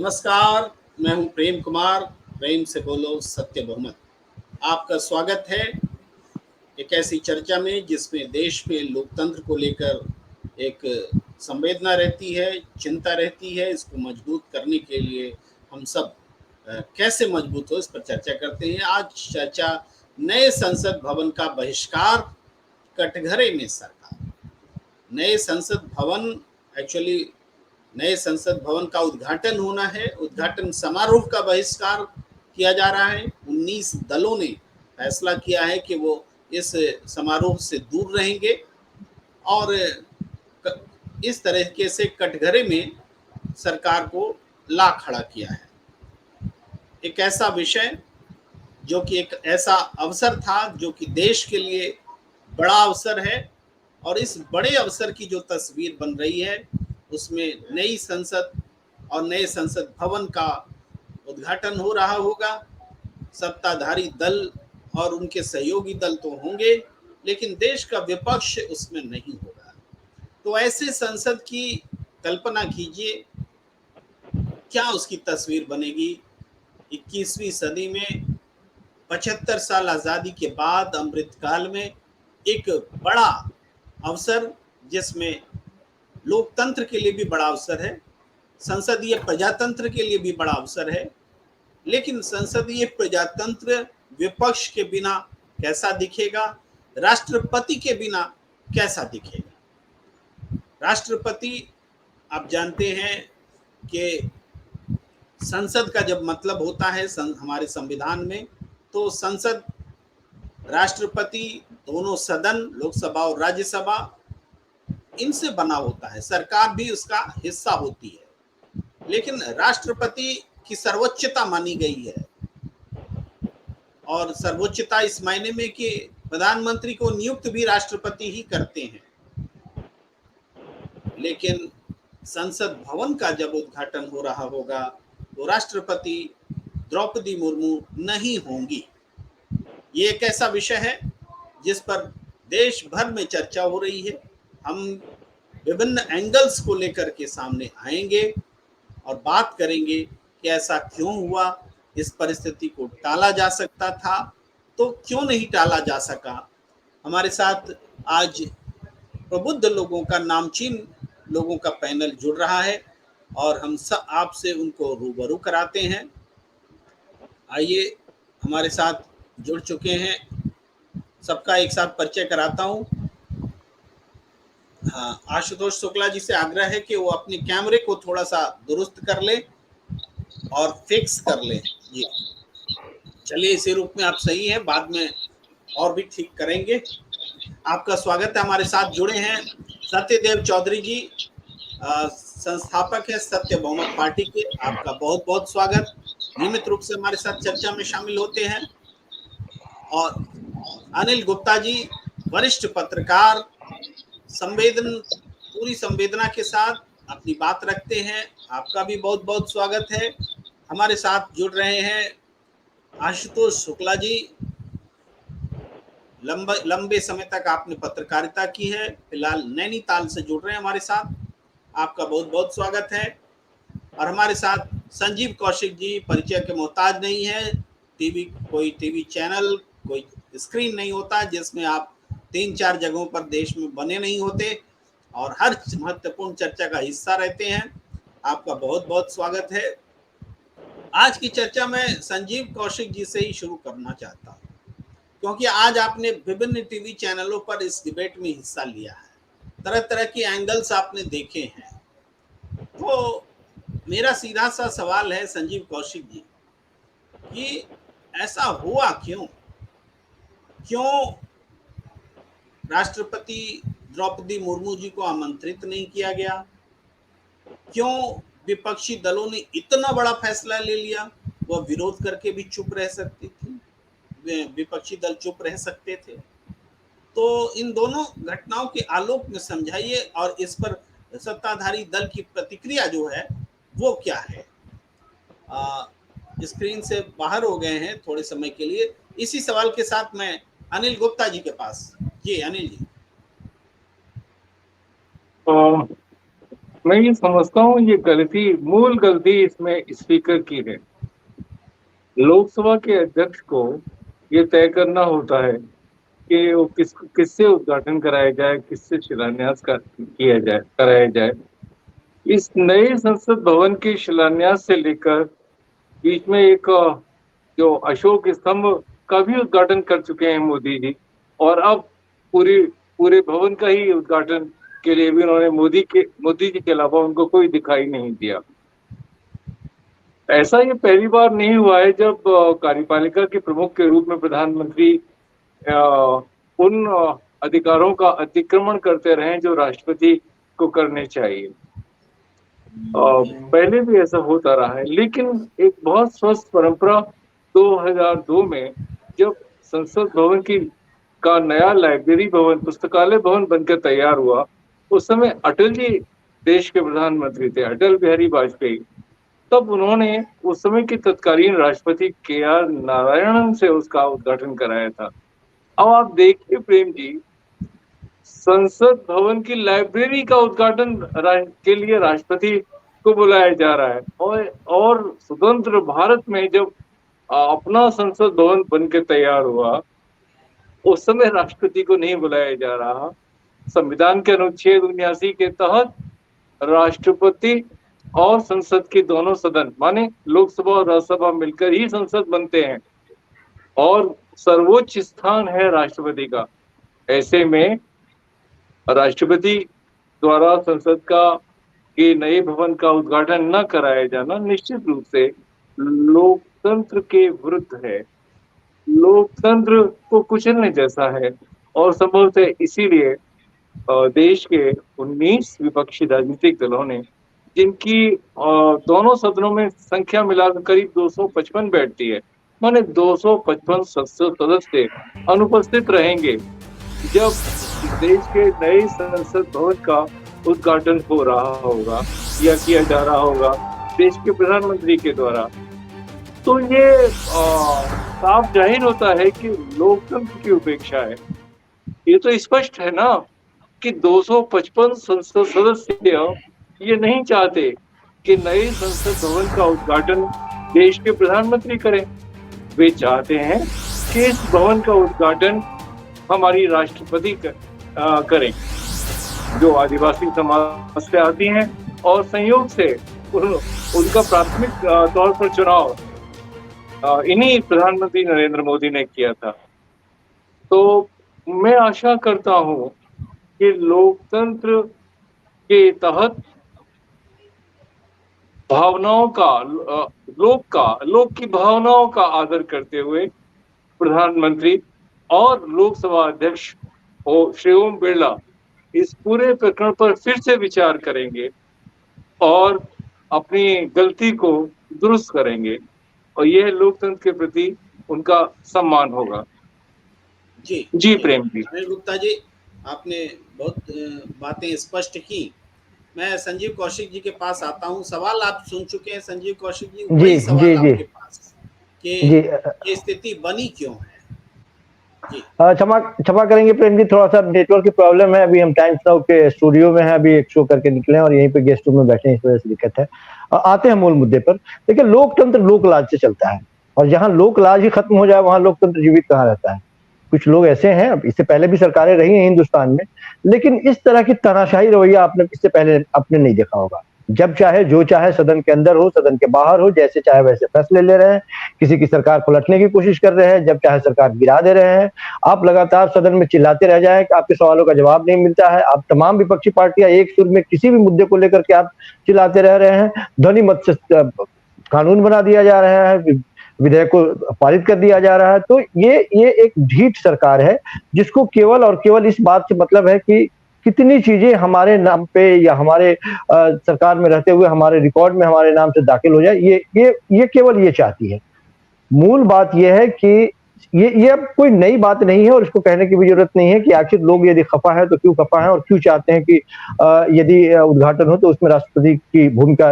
नमस्कार। मैं हूं प्रेम कुमार। प्रेम से बोलो सत्य बहुमत। आपका स्वागत है एक ऐसी चर्चा में जिसमें देश में लोकतंत्र को लेकर एक संवेदना रहती है, चिंता रहती है। इसको मजबूत करने के लिए हम सब कैसे मजबूत हो, इस पर चर्चा करते हैं। आज चर्चा नए संसद भवन का बहिष्कार, कटघरे में सरकार। नए संसद भवन एक्चुअली नए संसद भवन का उद्घाटन होना है। उद्घाटन समारोह का बहिष्कार किया जा रहा है। 19 दलों ने फैसला किया है कि वो इस समारोह से दूर रहेंगे और इस तरीके से कटघरे में सरकार को ला खड़ा किया है। एक ऐसा विषय जो कि एक ऐसा अवसर था जो कि देश के लिए बड़ा अवसर है, और इस बड़े अवसर की जो तस्वीर बन रही है उसमें नई संसद और नए संसद भवन का उद्घाटन हो रहा होगा। सत्ताधारी दल और उनके सहयोगी दल तो होंगे, लेकिन देश का विपक्ष उसमें नहीं होगा। तो ऐसे संसद की कल्पना कीजिए, क्या उसकी तस्वीर बनेगी 21वीं सदी में। 75 साल आज़ादी के बाद अमृतकाल में एक बड़ा अवसर, जिसमें लोकतंत्र के लिए भी बड़ा अवसर है, संसदीय प्रजातंत्र के लिए भी बड़ा अवसर है। लेकिन संसदीय प्रजातंत्र विपक्ष के बिना कैसा दिखेगा, राष्ट्रपति के बिना कैसा दिखेगा। राष्ट्रपति, आप जानते हैं कि संसद का जब मतलब होता है हमारे संविधान में, तो संसद, राष्ट्रपति, दोनों सदन, लोकसभा और राज्यसभा, इनसे बना होता है। सरकार भी उसका हिस्सा होती है, लेकिन राष्ट्रपति की सर्वोच्चता मानी गई है। और सर्वोच्चता इस मायने में कि प्रधानमंत्री को नियुक्त भी राष्ट्रपति ही करते हैं। लेकिन संसद भवन का जब उद्घाटन हो रहा होगा तो राष्ट्रपति द्रौपदी मुर्मू नहीं होंगी। ये एक ऐसा विषय है जिस पर देश भर में चर्चा हो रही है। हम विभिन्न एंगल्स को लेकर के सामने आएंगे और बात करेंगे कि ऐसा क्यों हुआ, इस परिस्थिति को टाला जा सकता था तो क्यों नहीं टाला जा सका। हमारे साथ आज प्रबुद्ध लोगों का, नामचीन लोगों का पैनल जुड़ रहा है और हम सब आपसे उनको रूबरू कराते हैं। आइए, हमारे साथ जुड़ चुके हैं, सबका एक साथ परिचय कराता हूँ। हाँ, आशुतोष शुक्ला जी से आग्रह है कि वो अपने कैमरे को थोड़ा सा दुरुस्त कर ले और फिक्स कर ले। जी चलिए, इसी रूप में आप सही हैं, बाद में और भी ठीक करेंगे। आपका स्वागत है। हमारे साथ जुड़े हैं सत्यदेव चौधरी जी, संस्थापक है सत्य बहुमत पार्टी के। आपका बहुत बहुत स्वागत। नियमित रूप से हमारे साथ चर्चा में शामिल होते हैं। और अनिल गुप्ता जी, वरिष्ठ पत्रकार, पूरी संवेदना के साथ अपनी बात रखते हैं। आपका भी बहुत बहुत स्वागत है। हमारे साथ जुड़ रहे हैं आशुतोष शुक्ला जी, लंबे समय तक आपने पत्रकारिता की है, फिलहाल नैनीताल से जुड़ रहे हैं हमारे साथ। आपका बहुत बहुत स्वागत है। और हमारे साथ संजीव कौशिक जी, परिचय के मोहताज नहीं है। कोई टीवी चैनल, कोई स्क्रीन नहीं होता जिसमें आप 3-4 जगहों पर देश में बने नहीं होते और हर महत्वपूर्ण चर्चा का हिस्सा रहते हैं। आपका बहुत बहुत स्वागत है। आज की चर्चा में संजीव कौशिक जी से ही शुरू करना चाहता हूँ, क्योंकि आज आपने विभिन्न टीवी चैनलों पर इस डिबेट में हिस्सा लिया है, तरह तरह के एंगल्स आपने देखे हैं। तो मेरा सीधा सा सवाल है संजीव कौशिक जी कि ऐसा हुआ क्यों राष्ट्रपति द्रौपदी मुर्मू जी को आमंत्रित नहीं किया गया? क्यों विपक्षी दलों ने इतना बड़ा फैसला ले लिया? वह विरोध करके भी चुप रह सकती थी, विपक्षी दल चुप रह सकते थे। तो इन दोनों घटनाओं के आलोक में समझाइए, और इस पर सत्ताधारी दल की प्रतिक्रिया जो है वो क्या है। स्क्रीन से बाहर हो गए हैं थोड़े समय के लिए। इसी सवाल के साथ मैं अनिल गुप्ता जी के पास। जी अनिल जी। मैं ये समझता हूँ ये गलती, मूल गलती इसमें स्पीकर की है। लोकसभा के अध्यक्ष को ये तय करना होता है कि वो किससे उद्घाटन कराया जाए, किससे शिलान्यास किया जाए, कराया जाए। इस नए संसद भवन के शिलान्यास से लेकर बीच में एक जो अशोक स्तंभ का भी उद्घाटन कर चुके हैं मोदी जी, और अब पूरी पूरे भवन का ही उद्घाटन के लिए भी उन्होंने मोदी जी के अलावा उनको कोई दिखाई नहीं दिया। ऐसा ये पहली बार नहीं हुआ है जब कार्यपालिका के प्रमुख के रूप में प्रधानमंत्री अ, उन अधिकारों का अतिक्रमण करते रहे जो राष्ट्रपति को करने चाहिए। पहले भी ऐसा होता रहा है, लेकिन एक बहुत स्वस्थ परंपरा 2002 में जब संसद भवन का नया लाइब्रेरी भवन, पुस्तकालय भवन बनकर तैयार हुआ, उस समय अटल जी देश के प्रधानमंत्री थे, अटल बिहारी वाजपेयी। तब उन्होंने उस समय के तत्कालीन राष्ट्रपति KR नारायणन से उसका उद्घाटन कराया था। अब आप देखिए प्रेम जी, संसद भवन की लाइब्रेरी का उद्घाटन के लिए राष्ट्रपति को बुलाया जा रहा है, और स्वतंत्र भारत में जब अपना संसद भवन बनकर तैयार हुआ, उस समय राष्ट्रपति को नहीं बुलाया जा रहा। संविधान के अनुच्छेद 79 के तहत राष्ट्रपति और संसद के दोनों सदन, माने लोकसभा और राज्यसभा मिलकर ही संसद बनते हैं, और सर्वोच्च स्थान है राष्ट्रपति का। ऐसे में राष्ट्रपति द्वारा संसद के नए भवन का उद्घाटन न कराया जाना निश्चित रूप से लोकतंत्र के विरुद्ध है, लोकतंत्र को कुचलने जैसा है। और संभवतः इसीलिए देश के 19 विपक्षी राजनीतिक दलों ने, जिनकी दोनों सदनों में संख्या मिलाकर करीब 255 बैठती है, माने 255 सदस्य अनुपस्थित रहेंगे जब देश के नए संसद भवन का उद्घाटन हो रहा होगा या किया जा रहा होगा देश के प्रधानमंत्री के द्वारा। तो ये साफ जाहिर होता है कि लोकतंत्र की उपेक्षा है। ये तो स्पष्ट है ना कि 255 संसद सदस्य ये नहीं चाहते कि नए संसद भवन का उद्घाटन देश के प्रधानमंत्री करें। वे चाहते हैं कि इस भवन का उद्घाटन हमारी राष्ट्रपति करें, जो आदिवासी समाज से आती हैं, और संयोग से उनका प्राथमिक तौर पर चुनाव इन्हीं प्रधानमंत्री नरेंद्र मोदी ने किया था। तो मैं आशा करता हूं कि लोकतंत्र के तहत भावनाओं का, लोक की भावनाओं का आदर करते हुए प्रधानमंत्री और लोकसभा अध्यक्ष श्री ओम बिरला इस पूरे प्रकरण पर फिर से विचार करेंगे और अपनी गलती को दुरुस्त करेंगे, और यह लोकतंत्र के प्रति उनका सम्मान होगा। जी प्रेम जी। अनिल गुप्ता जी, आपने बहुत बातें स्पष्ट की। मैं संजीव कौशिक जी के पास आता हूं। सवाल आप सुन चुके हैं संजीव कौशिक जी, वही सवाल आपके पास कि ये स्थिति बनी क्यों है? क्षमा करेंगे प्रेम जी, थोड़ा सा नेटवर्क की प्रॉब्लम है। अभी हम टाइम्स नाउ के स्टूडियो में हैं, अभी एक शो करके निकले हैं और यहीं पे गेस्ट रूम में बैठे हैं, इस वजह से दिक्कत है। आते हैं मूल मुद्दे पर। देखिए, लोकतंत्र लोकलाज से चलता है, और जहां लोकलाज ही खत्म हो जाए वहां लोकतंत्र जीवित कहाँ रहता है। कुछ लोग ऐसे हैं, इससे पहले भी सरकारें रही हैं हिंदुस्तान में, लेकिन इस तरह की तानाशाही रवैया आपने इससे पहले आपने नहीं देखा होगा। जब चाहे जो चाहे सदन के अंदर हो, सदन के बाहर हो, जैसे चाहे वैसे फैसले ले रहे हैं, किसी की सरकार पलटने की कोशिश कर रहे हैं, जब चाहे सरकार गिरा दे रहे हैं। आप लगातार सदन में चिल्लाते रह जाएं कि आपके सवालों का जवाब नहीं मिलता है। आप तमाम विपक्षी पार्टियां एक सुर में किसी भी मुद्दे को लेकर के आप चिल्लाते रह रहे हैं। ध्वनि मत से कानून बना दिया जा रहा है, विधेयक को पारित कर दिया जा रहा है। तो ये एक ढीठ सरकार है, जिसको केवल और केवल इस बात से मतलब है कि कितनी चीजें हमारे नाम पे या हमारे सरकार में रहते हुए हमारे रिकॉर्ड में हमारे नाम से दाखिल हो जाए। ये केवल ये चाहती है। मूल बात ये है कि ये अब कोई नई बात नहीं है, और इसको कहने की भी जरूरत नहीं है कि आखिर लोग यदि खफा है तो क्यों खफा है, और क्यों चाहते हैं कि यदि उद्घाटन हो तो उसमें राष्ट्रपति की भूमिका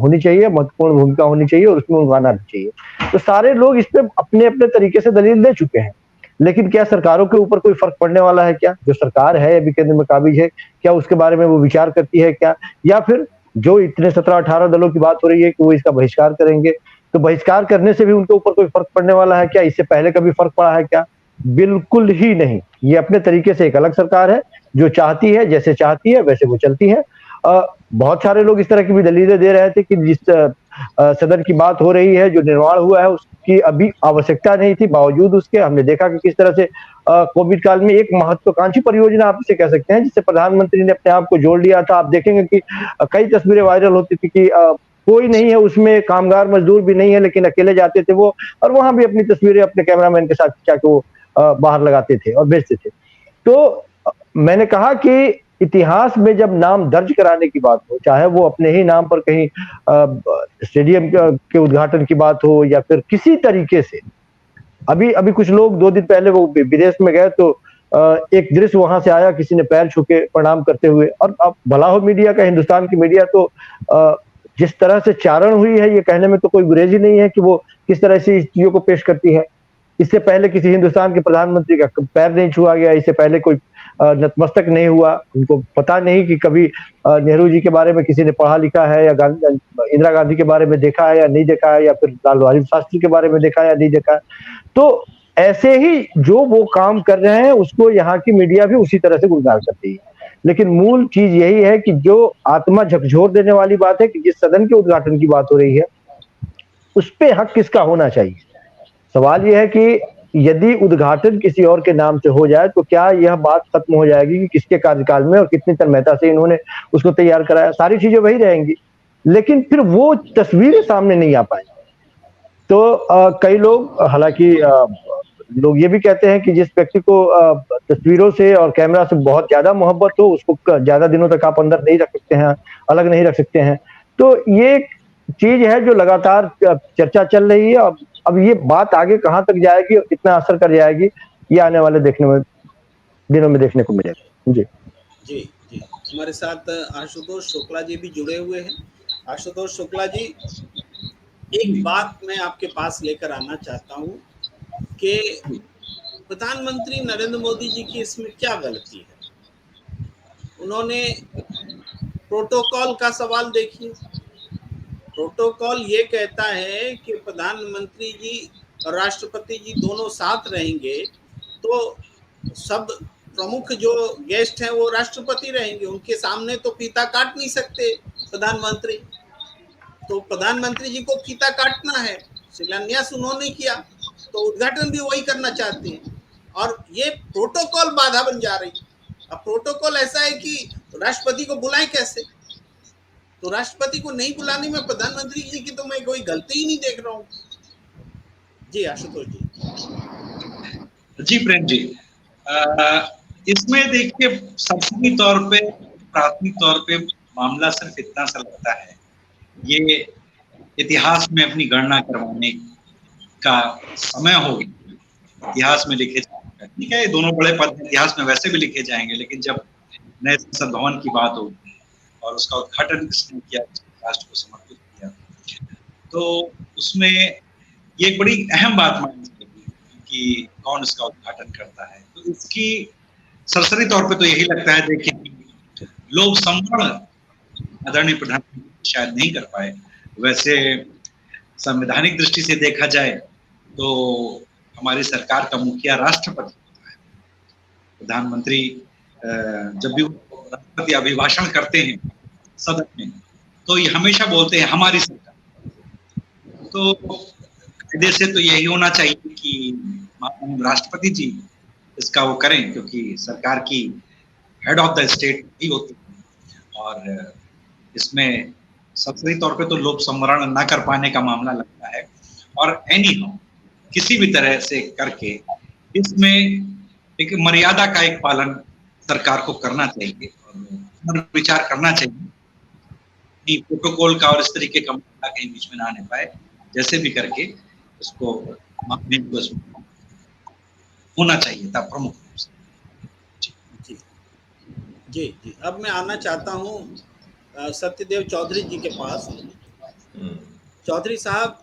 होनी चाहिए, महत्वपूर्ण भूमिका होनी चाहिए, और उसमें उड़वाना भी चाहिए। तो सारे लोग इस पे अपने अपने तरीके से दलील दे चुके हैं। लेकिन क्या सरकारों के ऊपर कोई फर्क पड़ने वाला है क्या? जो सरकार है अभी केंद्र में काबिज है, क्या उसके बारे में वो विचार करती है क्या? या फिर जो इतने 17-18 दलों की बात हो रही है कि वो इसका बहिष्कार करेंगे, तो बहिष्कार करने से भी उनके ऊपर कोई फर्क पड़ने वाला है क्या? इससे पहले कभी फर्क पड़ा है क्या? बिल्कुल ही नहीं। ये अपने तरीके से एक अलग सरकार है, जो चाहती है, जैसे चाहती है वैसे वो चलती है। बहुत सारे लोग इस तरह की भी दलीलें दे रहे थे कि जिस सदन की बात हो रही है, जो निर्माण हुआ है उसकी अभी आवश्यकता नहीं थी, बावजूद उसके हमने देखा कि किस तरह से कोविड काल में एक महत्वाकांक्षी परियोजना आप इसे कह सकते हैं, जिससे प्रधानमंत्री ने अपने आप को जोड़ लिया था। आप देखेंगे कि कई तस्वीरें वायरल होती थी कि कोई नहीं है उसमें, कामगार मजदूर भी नहीं है, लेकिन अकेले जाते थे वो, और वहां भी अपनी तस्वीरें अपने कैमरामैन के साथ खिंचा के वो बाहर लगाते थे और भेजते थे। तो मैंने कहा कि इतिहास में जब नाम दर्ज कराने की बात हो, चाहे वो अपने ही नाम पर कहीं स्टेडियम के उद्घाटन की बात हो या फिर किसी तरीके से, अभी अभी कुछ लोग 2 दिन पहले वो विदेश में गए तो एक दृश्य वहां से आया, किसी ने पैर छू के प्रणाम करते हुए, और अब भला हो मीडिया का, हिंदुस्तान की मीडिया तो जिस तरह से चारण हुई है, ये कहने में तो कोई गुरेज ही नहीं है कि वो किस तरह से इस चीजों को पेश करती है। इससे पहले किसी हिंदुस्तान के प्रधानमंत्री का पैर नहीं छुआ गया, इससे पहले कोई नतमस्तक नहीं हुआ। उनको पता नहीं कि कभी नेहरू जी के बारे में किसी ने पढ़ा लिखा है, या इंदिरा गांधी के बारे में देखा है या नहीं देखा है, या फिर लाल बहादुर शास्त्री के बारे में देखा है या नहीं देखा है। तो ऐसे ही जो वो काम कर रहे हैं उसको यहाँ की मीडिया भी उसी तरह से गुलजार करती है। लेकिन मूल चीज यही है कि जो आत्मा झकझोर देने वाली बात है कि जिस सदन के उद्घाटन की बात हो रही है, उस पे हक किसका होना चाहिए। सवाल यह है कि यदि उद्घाटन किसी और के नाम से हो जाए तो क्या यह बात खत्म हो जाएगी कि किसके कार्यकाल में और कितनी तन्मयता से इन्होंने उसको तैयार कराया? सारी चीजें वही रहेंगी, लेकिन फिर वो तस्वीरें सामने नहीं आ पाएंगी। तो कई लोग, हालांकि लोग ये भी कहते हैं कि जिस व्यक्ति को तस्वीरों से और कैमरा से बहुत ज्यादा मोहब्बत हो, उसको ज्यादा दिनों तक आप अंदर नहीं रख सकते हैं, अलग नहीं रख सकते हैं। तो ये चीज है जो लगातार चर्चा चल रही है। अब ये बात आगे कहाँ तक जाएगी और कितना असर कर जाएगी, ये आने वाले दिनों में देखने को मिलेगा। जी जी जी, हमारे साथ आशुतोष शुक्ला जी भी जुड़े हुए हैं। आशुतोष शुक्ला जी, एक बात मैं आपके पास लेकर आना चाहता हूँ कि प्रधानमंत्री नरेंद्र मोदी जी की इसमें क्या गलती है? उन्होंने प्रोटोकॉल का सवाल देखिए। प्रोटोकॉल ये कहता है कि प्रधानमंत्री जी और राष्ट्रपति जी दोनों साथ रहेंगे, तो सब प्रमुख जो गेस्ट हैं वो राष्ट्रपति रहेंगे, उनके सामने तो फीता काट नहीं सकते प्रधानमंत्री। तो प्रधानमंत्री जी को फीता काटना है, शिलान्यास उन्होंने किया, तो उद्घाटन भी वही करना चाहते हैं, और ये प्रोटोकॉल बाधा बन जा रही। अब प्रोटोकॉल ऐसा है कि राष्ट्रपति को बुलाएं कैसे? तो राष्ट्रपति को नहीं बुलाने में प्रधानमंत्री जी की तो मैं कोई गलती ही नहीं देख रहा हूँ। जी आशुतोष जी। जी प्रेम जी, इसमें देखिए सबसे तौर पे, प्राथमिक तौर पे मामला सिर्फ इतना सा लगता है, ये इतिहास में अपनी गणना करवाने का समय हो गया। इतिहास में लिखे जाएंगे, ठीक है, ये दोनों बड़े पद इतिहास में वैसे भी लिखे जाएंगे, लेकिन जब नए संसद भवन की बात होगी और उसका उद्घाटन किसने किया, राष्ट्र को समर्पित किया, तो उसमें ये एक बड़ी अहम बात मानी जाएगी कि कौन इसका उद्घाटन करता है। तो इसकी सरसरी तौर पे तो यही लगता है, देखिए लोग संवरण आदरणीय प्रधानमंत्री शायद नहीं कर पाए। वैसे संवैधानिक दृष्टि से देखा जाए तो हमारी सरकार का मुखिया राष्ट्रपति होता है। प्रधानमंत्री जब भी राष्ट्रपति अभिभाषण करते हैं सदन में, तो ये हमेशा बोलते हैं हमारी सरकार। तो कायदे से तो यही होना चाहिए कि राष्ट्रपति जी इसका वो करें, क्योंकि सरकार की हेड ऑफ द स्टेट ही होती है। और इसमें सबसे तौर पे तो लोक संवरण न कर पाने का मामला लगता है, और एनी हाउ किसी भी तरह से करके इसमें एक मर्यादा का एक पालन सरकार को करना चाहिए और विचार करना चाहिए कि प्रोटोकॉल का और इस तरीके का मामला कहीं बीच में ना आने पाए। जैसे भी करके उसको होना चाहिए था प्रमुख रूप से। जी जी जी, अब मैं आना चाहता हूँ सत्यदेव चौधरी जी के पास। चौधरी साहब,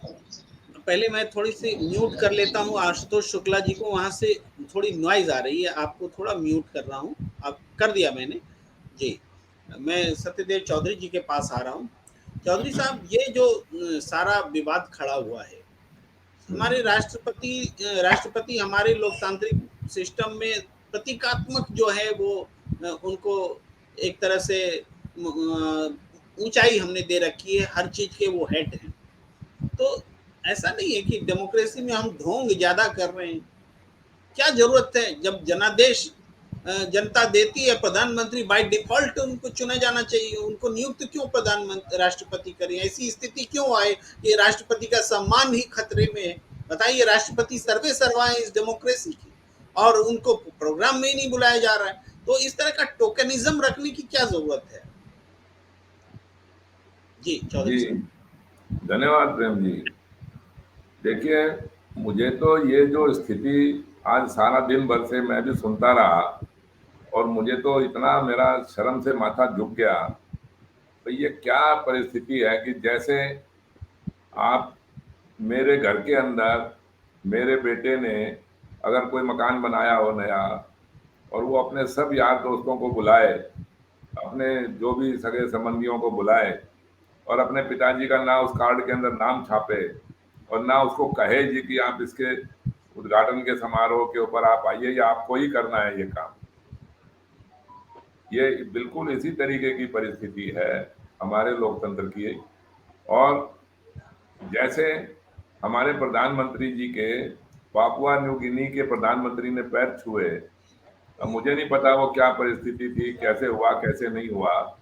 पहले मैं थोड़ी सी म्यूट कर लेता हूँ आशुतोष शुक्ला जी को, वहाँ से थोड़ी नॉइज आ रही है, आपको थोड़ा म्यूट कर रहा हूँ। अब कर दिया मैंने जी। मैं सत्यदेव चौधरी जी के पास आ रहा हूँ। चौधरी साहब, ये जो सारा विवाद खड़ा हुआ है, हमारे राष्ट्रपति हमारे लोकतांत्रिक सिस्टम में प्रतीकात्मक जो है वो उनको एक तरह से ऊंचाई हमने दे रखी है, हर चीज के वो हेड हैं। तो ऐसा नहीं है कि डेमोक्रेसी में हम ढोंग ज्यादा कर रहे हैं? क्या जरूरत है? जब जनादेश जनता देती है, प्रधानमंत्री बाय डिफॉल्ट उनको चुना जाना चाहिए। उनको नियुक्त क्यों प्रधानमंत्री राष्ट्रपति करें? ऐसी स्थिति क्यों आए कि राष्ट्रपति का सम्मान ही खतरे में है? बताइए, राष्ट्रपति सर्वे सर्वा है इस डेमोक्रेसी की, और उनको प्रोग्राम में ही नहीं बुलाया जा रहा है। तो इस तरह का टोकनिज्म रखने की क्या जरूरत है? जी चौधरी साहब। धन्यवाद प्रेम जी। देखिए, मुझे तो ये जो स्थिति आज सारा दिन भर से मैं भी सुनता रहा, और मुझे तो इतना मेरा शर्म से माथा झुक गया। तो ये क्या परिस्थिति है कि जैसे आप मेरे घर के अंदर मेरे बेटे ने अगर कोई मकान बनाया हो नया, और वो अपने सब यार दोस्तों को बुलाए, अपने जो भी सगे संबंधियों को बुलाए, और अपने पिताजी का ना उस कार्ड के अंदर नाम छापे, और ना उसको कहे जी कि आप इसके उद्घाटन के समारोह के ऊपर आप आइए, या आपको ही करना है ये काम। ये बिल्कुल इसी तरीके की परिस्थिति है हमारे लोकतंत्र की। और जैसे हमारे प्रधानमंत्री जी के पापुआ न्यू गिनी के प्रधानमंत्री ने पैर छुए, अब मुझे नहीं पता वो क्या परिस्थिति थी, कैसे हुआ कैसे नहीं हुआ।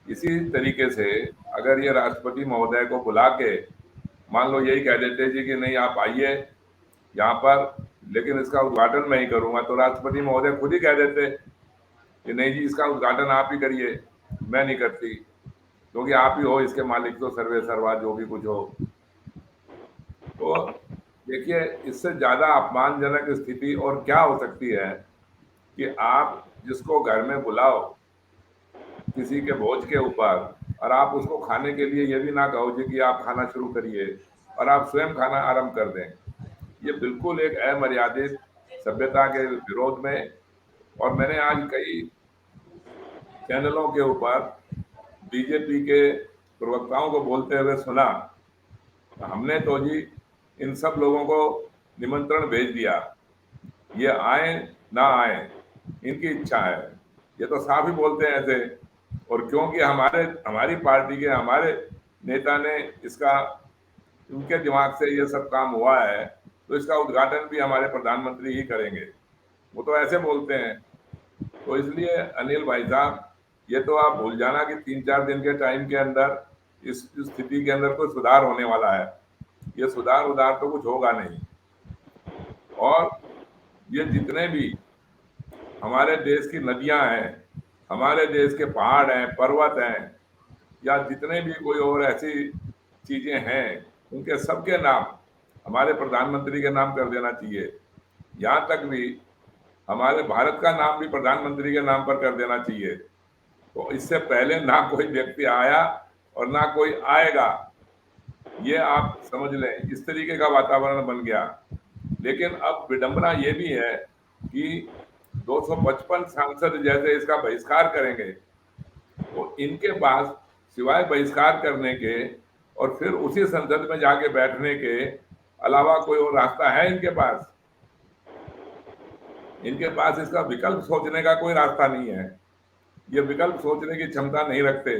इसी तरीके से अगर ये राष्ट्रपति महोदय को बुला के मान लो यही कह देते जी कि नहीं आप आइए यहाँ पर, लेकिन इसका उद्घाटन मैं ही करूंगा, तो राष्ट्रपति महोदय खुद ही कह देते कि नहीं जी इसका उद्घाटन आप ही करिए, मैं नहीं करती, क्योंकि आप ही हो इसके मालिक, तो सर्वे सर्वा जो भी कुछ हो। तो देखिए, इससे ज्यादा अपमानजनक स्थिति और क्या हो सकती है कि आप जिसको घर में बुलाओ किसी के भोज के ऊपर, और आप उसको खाने के लिए ये भी ना कहो जी कि आप खाना शुरू करिए और आप स्वयं खाना आरंभ कर दें। ये बिल्कुल एक अमर्यादित सभ्यता के विरोध में। और मैंने आज कई चैनलों के ऊपर बीजेपी के प्रवक्ताओं को बोलते हुए सुना, हमने तो जी इन सब लोगों को निमंत्रण भेज दिया, ये आए ना आए इनकी इच्छा है, ये तो साफ ही बोलते हैं ऐसे। और क्योंकि हमारी पार्टी के हमारे नेता ने इसका, उनके दिमाग से ये सब काम हुआ है, तो इसका उद्घाटन भी हमारे प्रधानमंत्री ही करेंगे, वो तो ऐसे बोलते हैं। तो इसलिए अनिल भाई साहब, ये तो आप भूल जाना कि 3-4 दिन के टाइम के अंदर इस स्थिति के अंदर कोई सुधार होने वाला है। ये सुधार उधार तो कुछ होगा नहीं। और ये जितने भी हमारे देश की नदियां हैं, हमारे देश के पहाड़ हैं, पर्वत हैं, या जितने भी कोई और ऐसी चीजें हैं, उनके सबके नाम हमारे प्रधानमंत्री के नाम कर देना चाहिए। यहाँ तक भी हमारे भारत का नाम भी प्रधानमंत्री के नाम पर कर देना चाहिए। तो इससे पहले ना कोई व्यक्ति आया और ना कोई आएगा, ये आप समझ लें, इस तरीके का वातावरण बन गया। लेकिन अब विडंबना ये भी है कि 255 सांसद जैसे इसका बहिष्कार करेंगे, तो इनके पास सिवाय बहिष्कार करने के और फिर उसी संसद में जाके बैठने के अलावा कोई और रास्ता है इनके पास? इनके पास इसका विकल्प सोचने का कोई रास्ता नहीं है। ये विकल्प सोचने की क्षमता नहीं रखते,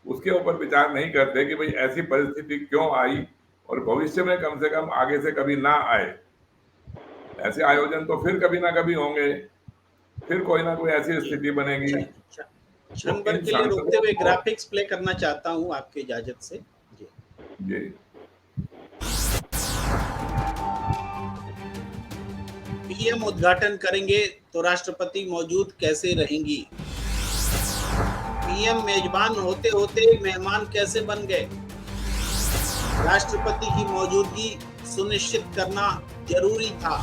उसके ऊपर विचार नहीं करते कि भाई ऐसी परिस्थिति क्यों आई और भविष्य में कम से कम आगे से कभी ना आए। ऐसे आयोजन तो फिर कभी ना कभी होंगे, फिर कोई ना कोई ऐसी स्थिति बनेगी। क्षण भर के लिए रुकते हुए ग्राफिक्स प्ले करना चाहता हूं आपकी इजाजत से। जी जी। पीएम उद्घाटन करेंगे तो राष्ट्रपति मौजूद कैसे रहेंगी? पीएम मेजबान होते होते मेहमान कैसे बन गए? राष्ट्रपति की मौजूदगी सुनिश्चित करना जरूरी था।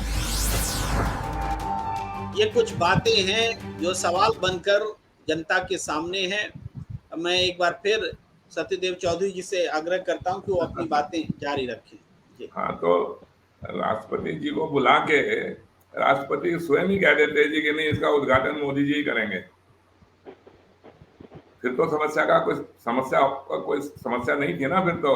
ये कुछ बातें हैं जो सवाल बनकर जनता के सामने हैं। मैं एक बार फिर सत्यदेव चौधरी जी से आग्रह करता हूं कि वो अपनी बातें जारी रखें। हाँ, तो राष्ट्रपति जी को बुला के राष्ट्रपति स्वयं ही कह देते जी कि नहीं, इसका उद्घाटन मोदी जी ही करेंगे, फिर तो कोई समस्या नहीं थी ना फिर तो।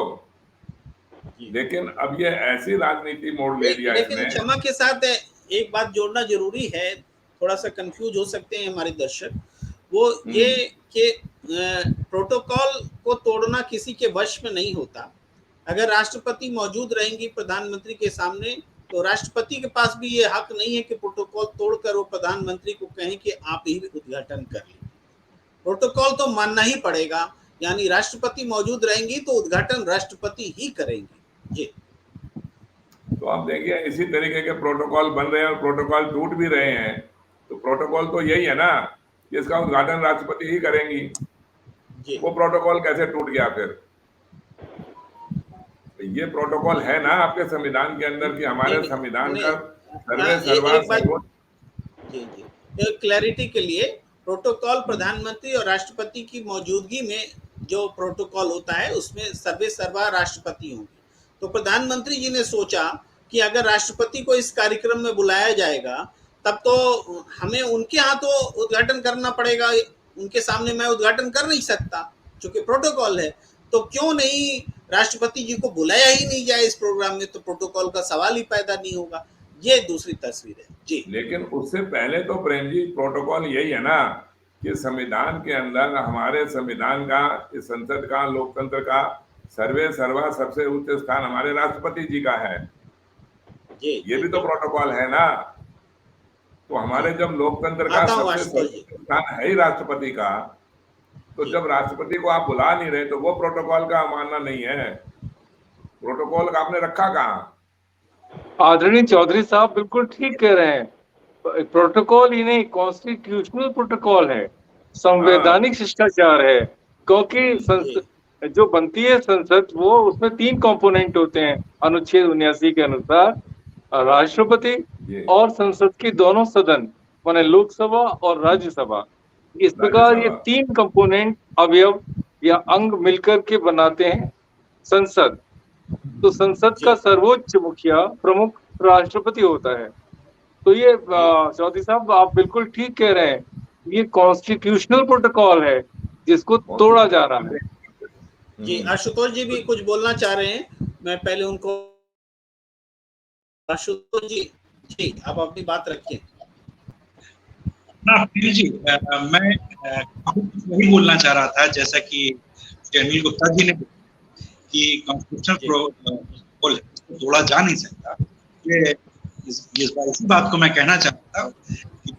लेकिन अब ये ऐसी राजनीति मोड़ ले लिया लेकिन इसने। क्षमा के साथ एक बात जोड़ना जरूरी है, थोड़ा सा कंफ्यूज हो सकते हैं हमारे दर्शक, वो ये कि प्रोटोकॉल को तोड़ना किसी के वश में नहीं होता। अगर राष्ट्रपति मौजूद रहेंगी प्रधानमंत्री के सामने, तो राष्ट्रपति के पास भी ये हक नहीं है कि प्रोटोकॉल तोड़कर वो प्रधानमंत्री को कहें कि आप ही उद्घाटन कर लें। प्रोटोकॉल तो मानना ही पड़ेगा, यानी राष्ट्रपति मौजूद रहेंगी तो उद्घाटन राष्ट्रपति ही करेंगे। जी, तो आप देखिए इसी तरीके के प्रोटोकॉल बन रहे हैं और प्रोटोकॉल टूट भी रहे हैं। तो प्रोटोकॉल तो यही है ना कि इसका उद्घाटन राष्ट्रपति ही करेंगी। जी। वो प्रोटोकॉल कैसे टूट गया फिर? ये प्रोटोकॉल है ना आपके संविधान के अंदर कि हमारे संविधान का क्लैरिटी के लिए प्रोटोकॉल प्रधानमंत्री और राष्ट्रपति की मौजूदगी में जो प्रोटोकॉल होता है उसमें सर्वे सर्वा राष्ट्रपति होंगे। तो प्रधानमंत्री जी ने सोचा कि अगर राष्ट्रपति को इस कार्यक्रम में बुलाया जाएगा तब तो हमें उनके यहाँ तो उद्घाटन करना पड़ेगा, उनके सामने मैं उद्घाटन कर नहीं सकता क्योंकि प्रोटोकॉल है। तो क्यों नहीं राष्ट्रपति जी को बुलाया ही नहीं जाए इस प्रोग्राम में, तो प्रोटोकॉल का सवाल ही पैदा नहीं होगा। ये दूसरी तस्वीर है जी। लेकिन उससे पहले तो प्रेम जी प्रोटोकॉल यही है ना कि संविधान के अंदर, हमारे संविधान का, इस संसद का, लोकतंत्र का सर्वे सर्वा सबसे उच्च स्थान हमारे राष्ट्रपति जी का है। ये भी तो प्रोटोकॉल है ना। तो हमारे जब लोकतंत्र का सबसे उच्च स्थान है ही राष्ट्रपति का, तो जब राष्ट्रपति को आप बुला नहीं रहे तो वो प्रोटोकॉल का मानना नहीं है। प्रोटोकॉल का आपने रखा कहाँ? आदरणीय चौधरी साहब बिल्कुल ठीक कह रहे हैं। प्रोटोकॉल ही नहीं, कॉन्स्टिट्यूशनल प्रोटोकॉल है, संवैधानिक शिष्टाचार है। क्योंकि जो बनती है संसद, वो उसमें 3 कंपोनेंट होते हैं अनुच्छेद 79 के अनुसार, राष्ट्रपति और संसद के दोनों सदन माने लोकसभा और राज्यसभा। इस प्रकार ये 3 कंपोनेंट अवयव या अंग मिलकर के बनाते हैं संसद। तो संसद का सर्वोच्च मुखिया प्रमुख राष्ट्रपति होता है। तो ये चौधरी साहब आप बिल्कुल ठीक कह रहे हैं, ये कॉन्स्टिट्यूशनल प्रोटोकॉल है जिसको तोड़ा जा रहा है। जी, आशुतोष जी भी कुछ बोलना चाह रहे हैं, मैं पहले उनको। आशुतोष जी, जी आप अपनी बात रखिए। ना जी, मैं वही बोलना चाह रहा था जैसा कि अनिल गुप्ता जी ने कि कॉन्स्टिट्यूशनल प्रोटोकॉल तोड़ा जा नहीं सकता। ये इस बात को मैं कहना चाहता हूँ कि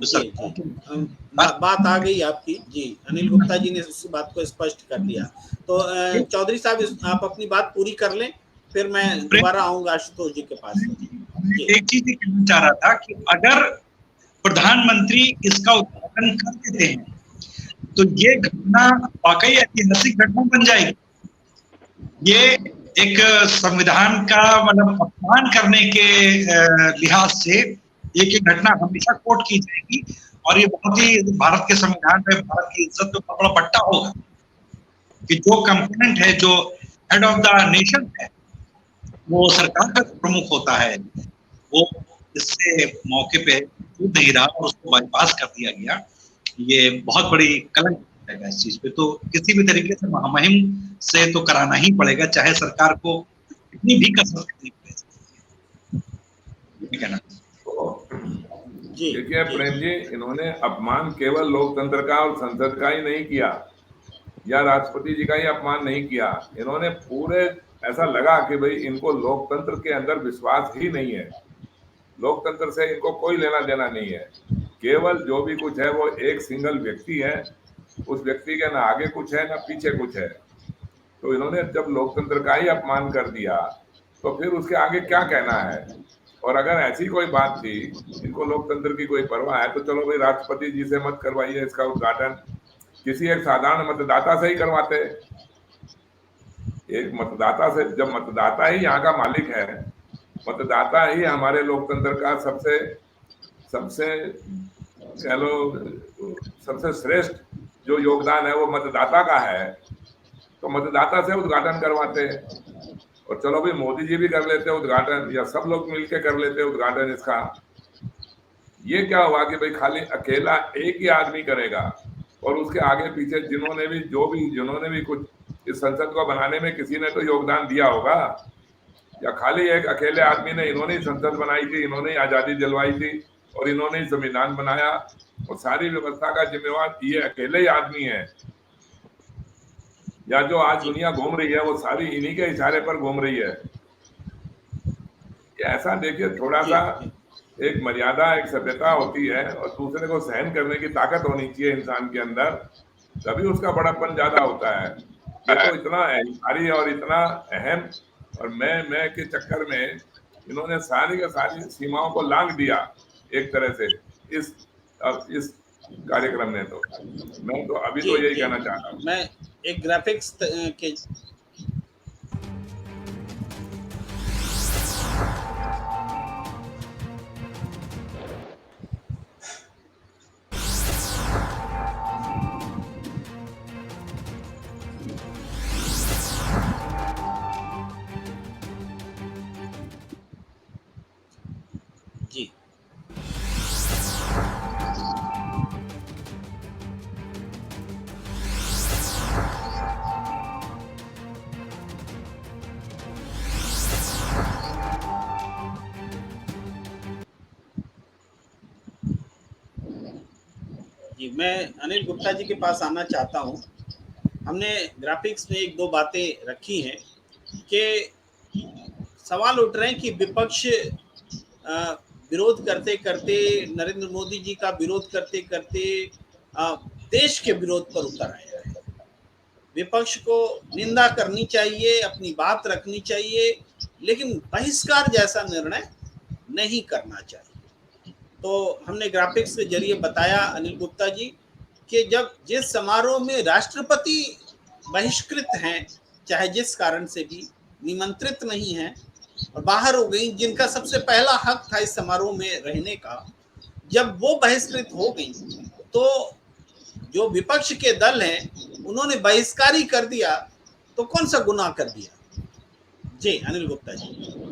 बात आ गई आपकी। जी, अनिल गुप्ता जी ने उस बात को स्पष्ट कर दिया। तो चौधरी साहब आप अपनी बात पूरी कर लें, फिर मैं दोबारा आऊंगा आशुतोष जी के पास। एक चीज ये कहना चाह रहा था कि अगर प्रधानमंत्री इसका उद्घाटन कर देते हैं तो ये घटना वाकई ऐतिहासिक घटना बन जाएगी। ये एक संविधान का मतलब अपमान करने के लिहाज से एक घटना हमेशा कोट की जाएगी और ये बहुत ही भारत के संविधान में भारत की इज्जत में बहुत बड़ा पट्टा होगा कि जो कंपोनेंट है, जो हेड ऑफ द नेशन है, वो सरकार का प्रमुख होता है, वो इससे मौके पे छूट नहीं रहा और उसको बाईपास कर दिया गया। ये बहुत बड़ी कलंक है इस चीज पे। तो किसी भी तरीके से महामहिम से तो कराना ही पड़ेगा, चाहे सरकार को इतनी भी कसरत करनी पड़े। देखिए प्रेम जी, इन्होंने अपमान केवल लोकतंत्र का और संसद का ही नहीं किया या राष्ट्रपति जी का ही अपमान नहीं किया, इन्होंने पूरे ऐसा लगा कि भाई इनको लोकतंत्र के अंदर विश्वास ही नहीं है, लोकतंत्र से इनको कोई लेना देना नहीं है। केवल जो भी कुछ है वो एक सिंगल व्यक्ति है, उस व्यक्ति के ना आगे कुछ है ना पीछे कुछ है। तो इन्होंने जब लोकतंत्र का ही अपमान कर दिया तो फिर उसके आगे क्या कहना है। और अगर ऐसी कोई बात थी, इनको लोकतंत्र की कोई परवाह है, तो चलो भाई राष्ट्रपति जी से मत करवाइए इसका उद्घाटन, किसी एक साधारण मतदाता से ही करवाते। एक मतदाता से, जब मतदाता ही यहाँ का मालिक है, मतदाता ही हमारे लोकतंत्र का सबसे कह लो सबसे श्रेष्ठ जो योगदान है वो मतदाता का है, तो मतदाता से उद्घाटन करवाते। और चलो भी मोदी जी भी कर लेते उद्घाटन या सब लोग मिलके कर लेते उद्घाटन इसका, ये क्या हुआ कि भाई खाली अकेला एक ही आदमी करेगा, और उसके आगे पीछे जिन्होंने भी कुछ इस संसद को बनाने में किसी ने तो योगदान दिया होगा, या खाली एक अकेले आदमी ने, इन्होंने ही संसद बनाई थी, इन्होंने ही आजादी दिलवाई थी और इन्होंने ही संविधान बनाया और सारी व्यवस्था का जिम्मेवार ये अकेले ही आदमी है, या जो आज दुनिया घूम रही है वो सारी इन्हीं के इशारे पर घूम रही है। ऐसा देखिए, थोड़ा सा एक मर्यादा, एक सभ्यता होती है और दूसरे को सहन करने की ताकत होनी चाहिए इंसान के अंदर, तभी उसका बड़ापन ज्यादा होता है। ये तो इतना अहंकारी और इतना अहम, और मैं के चक्कर में इन्होंने सारी का सारी सीमाओं को लांघ दिया एक तरह से इस कार्यक्रम ने। तो मैं तो अभी तो यही कहना चाह रहा हूँ। मैं एक ग्राफिक्स के जी जी, मैं अनिल गुप्ता जी के पास आना चाहता हूँ। हमने ग्राफिक्स में एक दो बातें रखी हैं कि सवाल उठ रहे हैं कि विपक्ष विरोध करते करते, नरेंद्र मोदी जी का विरोध करते करते देश के विरोध पर उतर आया है। विपक्ष को निंदा करनी चाहिए, अपनी बात रखनी चाहिए, लेकिन बहिष्कार जैसा निर्णय नहीं करना चाहिए। तो हमने ग्राफिक्स के जरिए बताया अनिल गुप्ता जी कि जब जिस समारोह में राष्ट्रपति बहिष्कृत हैं, चाहे जिस कारण से भी निमंत्रित नहीं हैं और बाहर हो गई, जिनका सबसे पहला हक था इस समारोह में रहने का, जब वो बहिष्कृत हो गई तो जो विपक्ष के दल हैं उन्होंने बहिष्कार ही कर दिया, तो कौन सा गुनाह कर दिया? जी अनिल गुप्ता जी।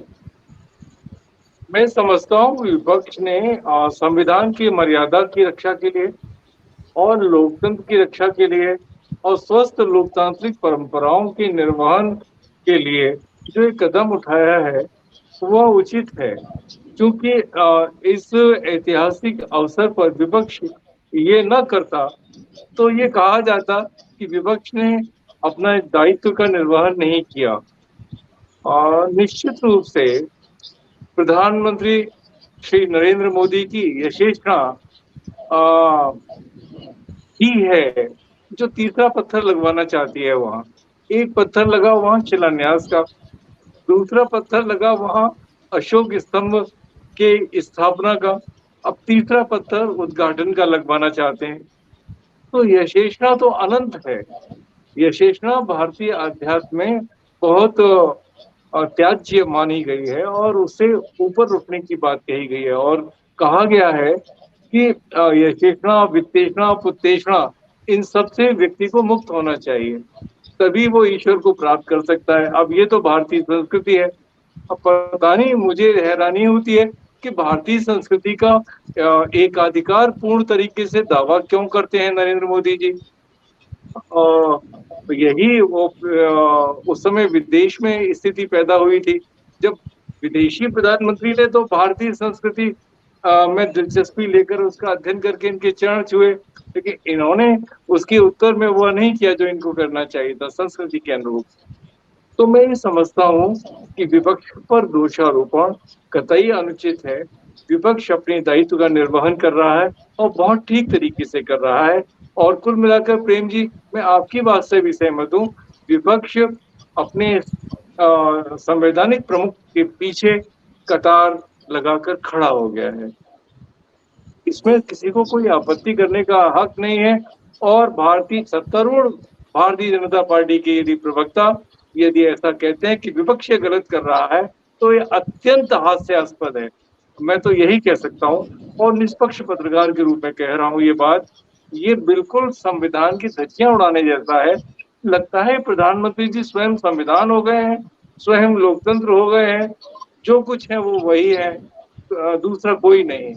मैं समझता हूँ विपक्ष ने संविधान की मर्यादा की रक्षा के लिए और लोकतंत्र की रक्षा के लिए और स्वस्थ लोकतांत्रिक परंपराओं के निर्वहन के लिए जो एक कदम उठाया है वह उचित है, क्योंकि इस ऐतिहासिक अवसर पर विपक्ष ये न करता तो ये कहा जाता कि विपक्ष ने अपना दायित्व का निर्वहन नहीं किया। और निश्चित रूप से प्रधानमंत्री श्री नरेंद्र मोदी की यशेषणा ही है जो तीसरा पत्थर लगवाना चाहती है। वहां एक पत्थर लगा वहां शिलान्यास का, दूसरा पत्थर लगा वहां अशोक स्तंभ के स्थापना का, अब तीसरा पत्थर उद्घाटन का लगवाना चाहते हैं। तो यशेषणा तो अनंत है। यशेषणा भारतीय अध्यात्म में बहुत त्याज्य मानी गई है और उससे ऊपर उठने की बात कही गई है और कहा गया है कि यशेषणा, वित्तेषणा, पुत्तेषणा इन सब से व्यक्ति को मुक्त होना चाहिए, तभी वो ईश्वर को प्राप्त कर सकता है। अब ये तो भारतीय संस्कृति है। अब पता नहीं, मुझे हैरानी होती है कि भारतीय संस्कृति का एकाधिकार पूर्ण तरीके से दावा क्यों करते हैं नरेंद्र मोदी जी। यही वो उस समय विदेश में स्थिति पैदा हुई थी जब विदेशी प्रधानमंत्री ने तो भारतीय संस्कृति में दिलचस्पी लेकर उसका अध्ययन करके इनके चरण छुए, लेकिन इन्होंने उसके उत्तर में वह नहीं किया जो इनको करना चाहिए था संस्कृति के अनुरूप। तो मैं ये समझता हूँ कि विपक्ष पर दोषारोपण कतई अनुचित है। विपक्ष अपने दायित्व का निर्वहन कर रहा है और बहुत ठीक तरीके से कर रहा है। और कुल मिलाकर प्रेम जी, मैं आपकी बात से भी सहमत हूँ। विपक्ष अपने संवैधानिक प्रमुख के पीछे कतार लगाकर खड़ा हो गया है। इसमें किसी को कोई आपत्ति करने का हक नहीं है। और सत्तारूढ़ भारतीय जनता पार्टी के यदि प्रवक्ता यदि ऐसा कहते हैं कि विपक्ष गलत कर रहा है तो ये अत्यंत हास्यास्पद है। मैं तो यही कह सकता हूँ और निष्पक्ष पत्रकार के रूप में कह रहा हूँ ये बात, ये बिल्कुल संविधान की धज्जियां उड़ाने जैसा है। लगता है प्रधानमंत्री जी स्वयं संविधान हो गए हैं, स्वयं लोकतंत्र हो गए हैं, जो कुछ है वो वही है, दूसरा कोई नहीं।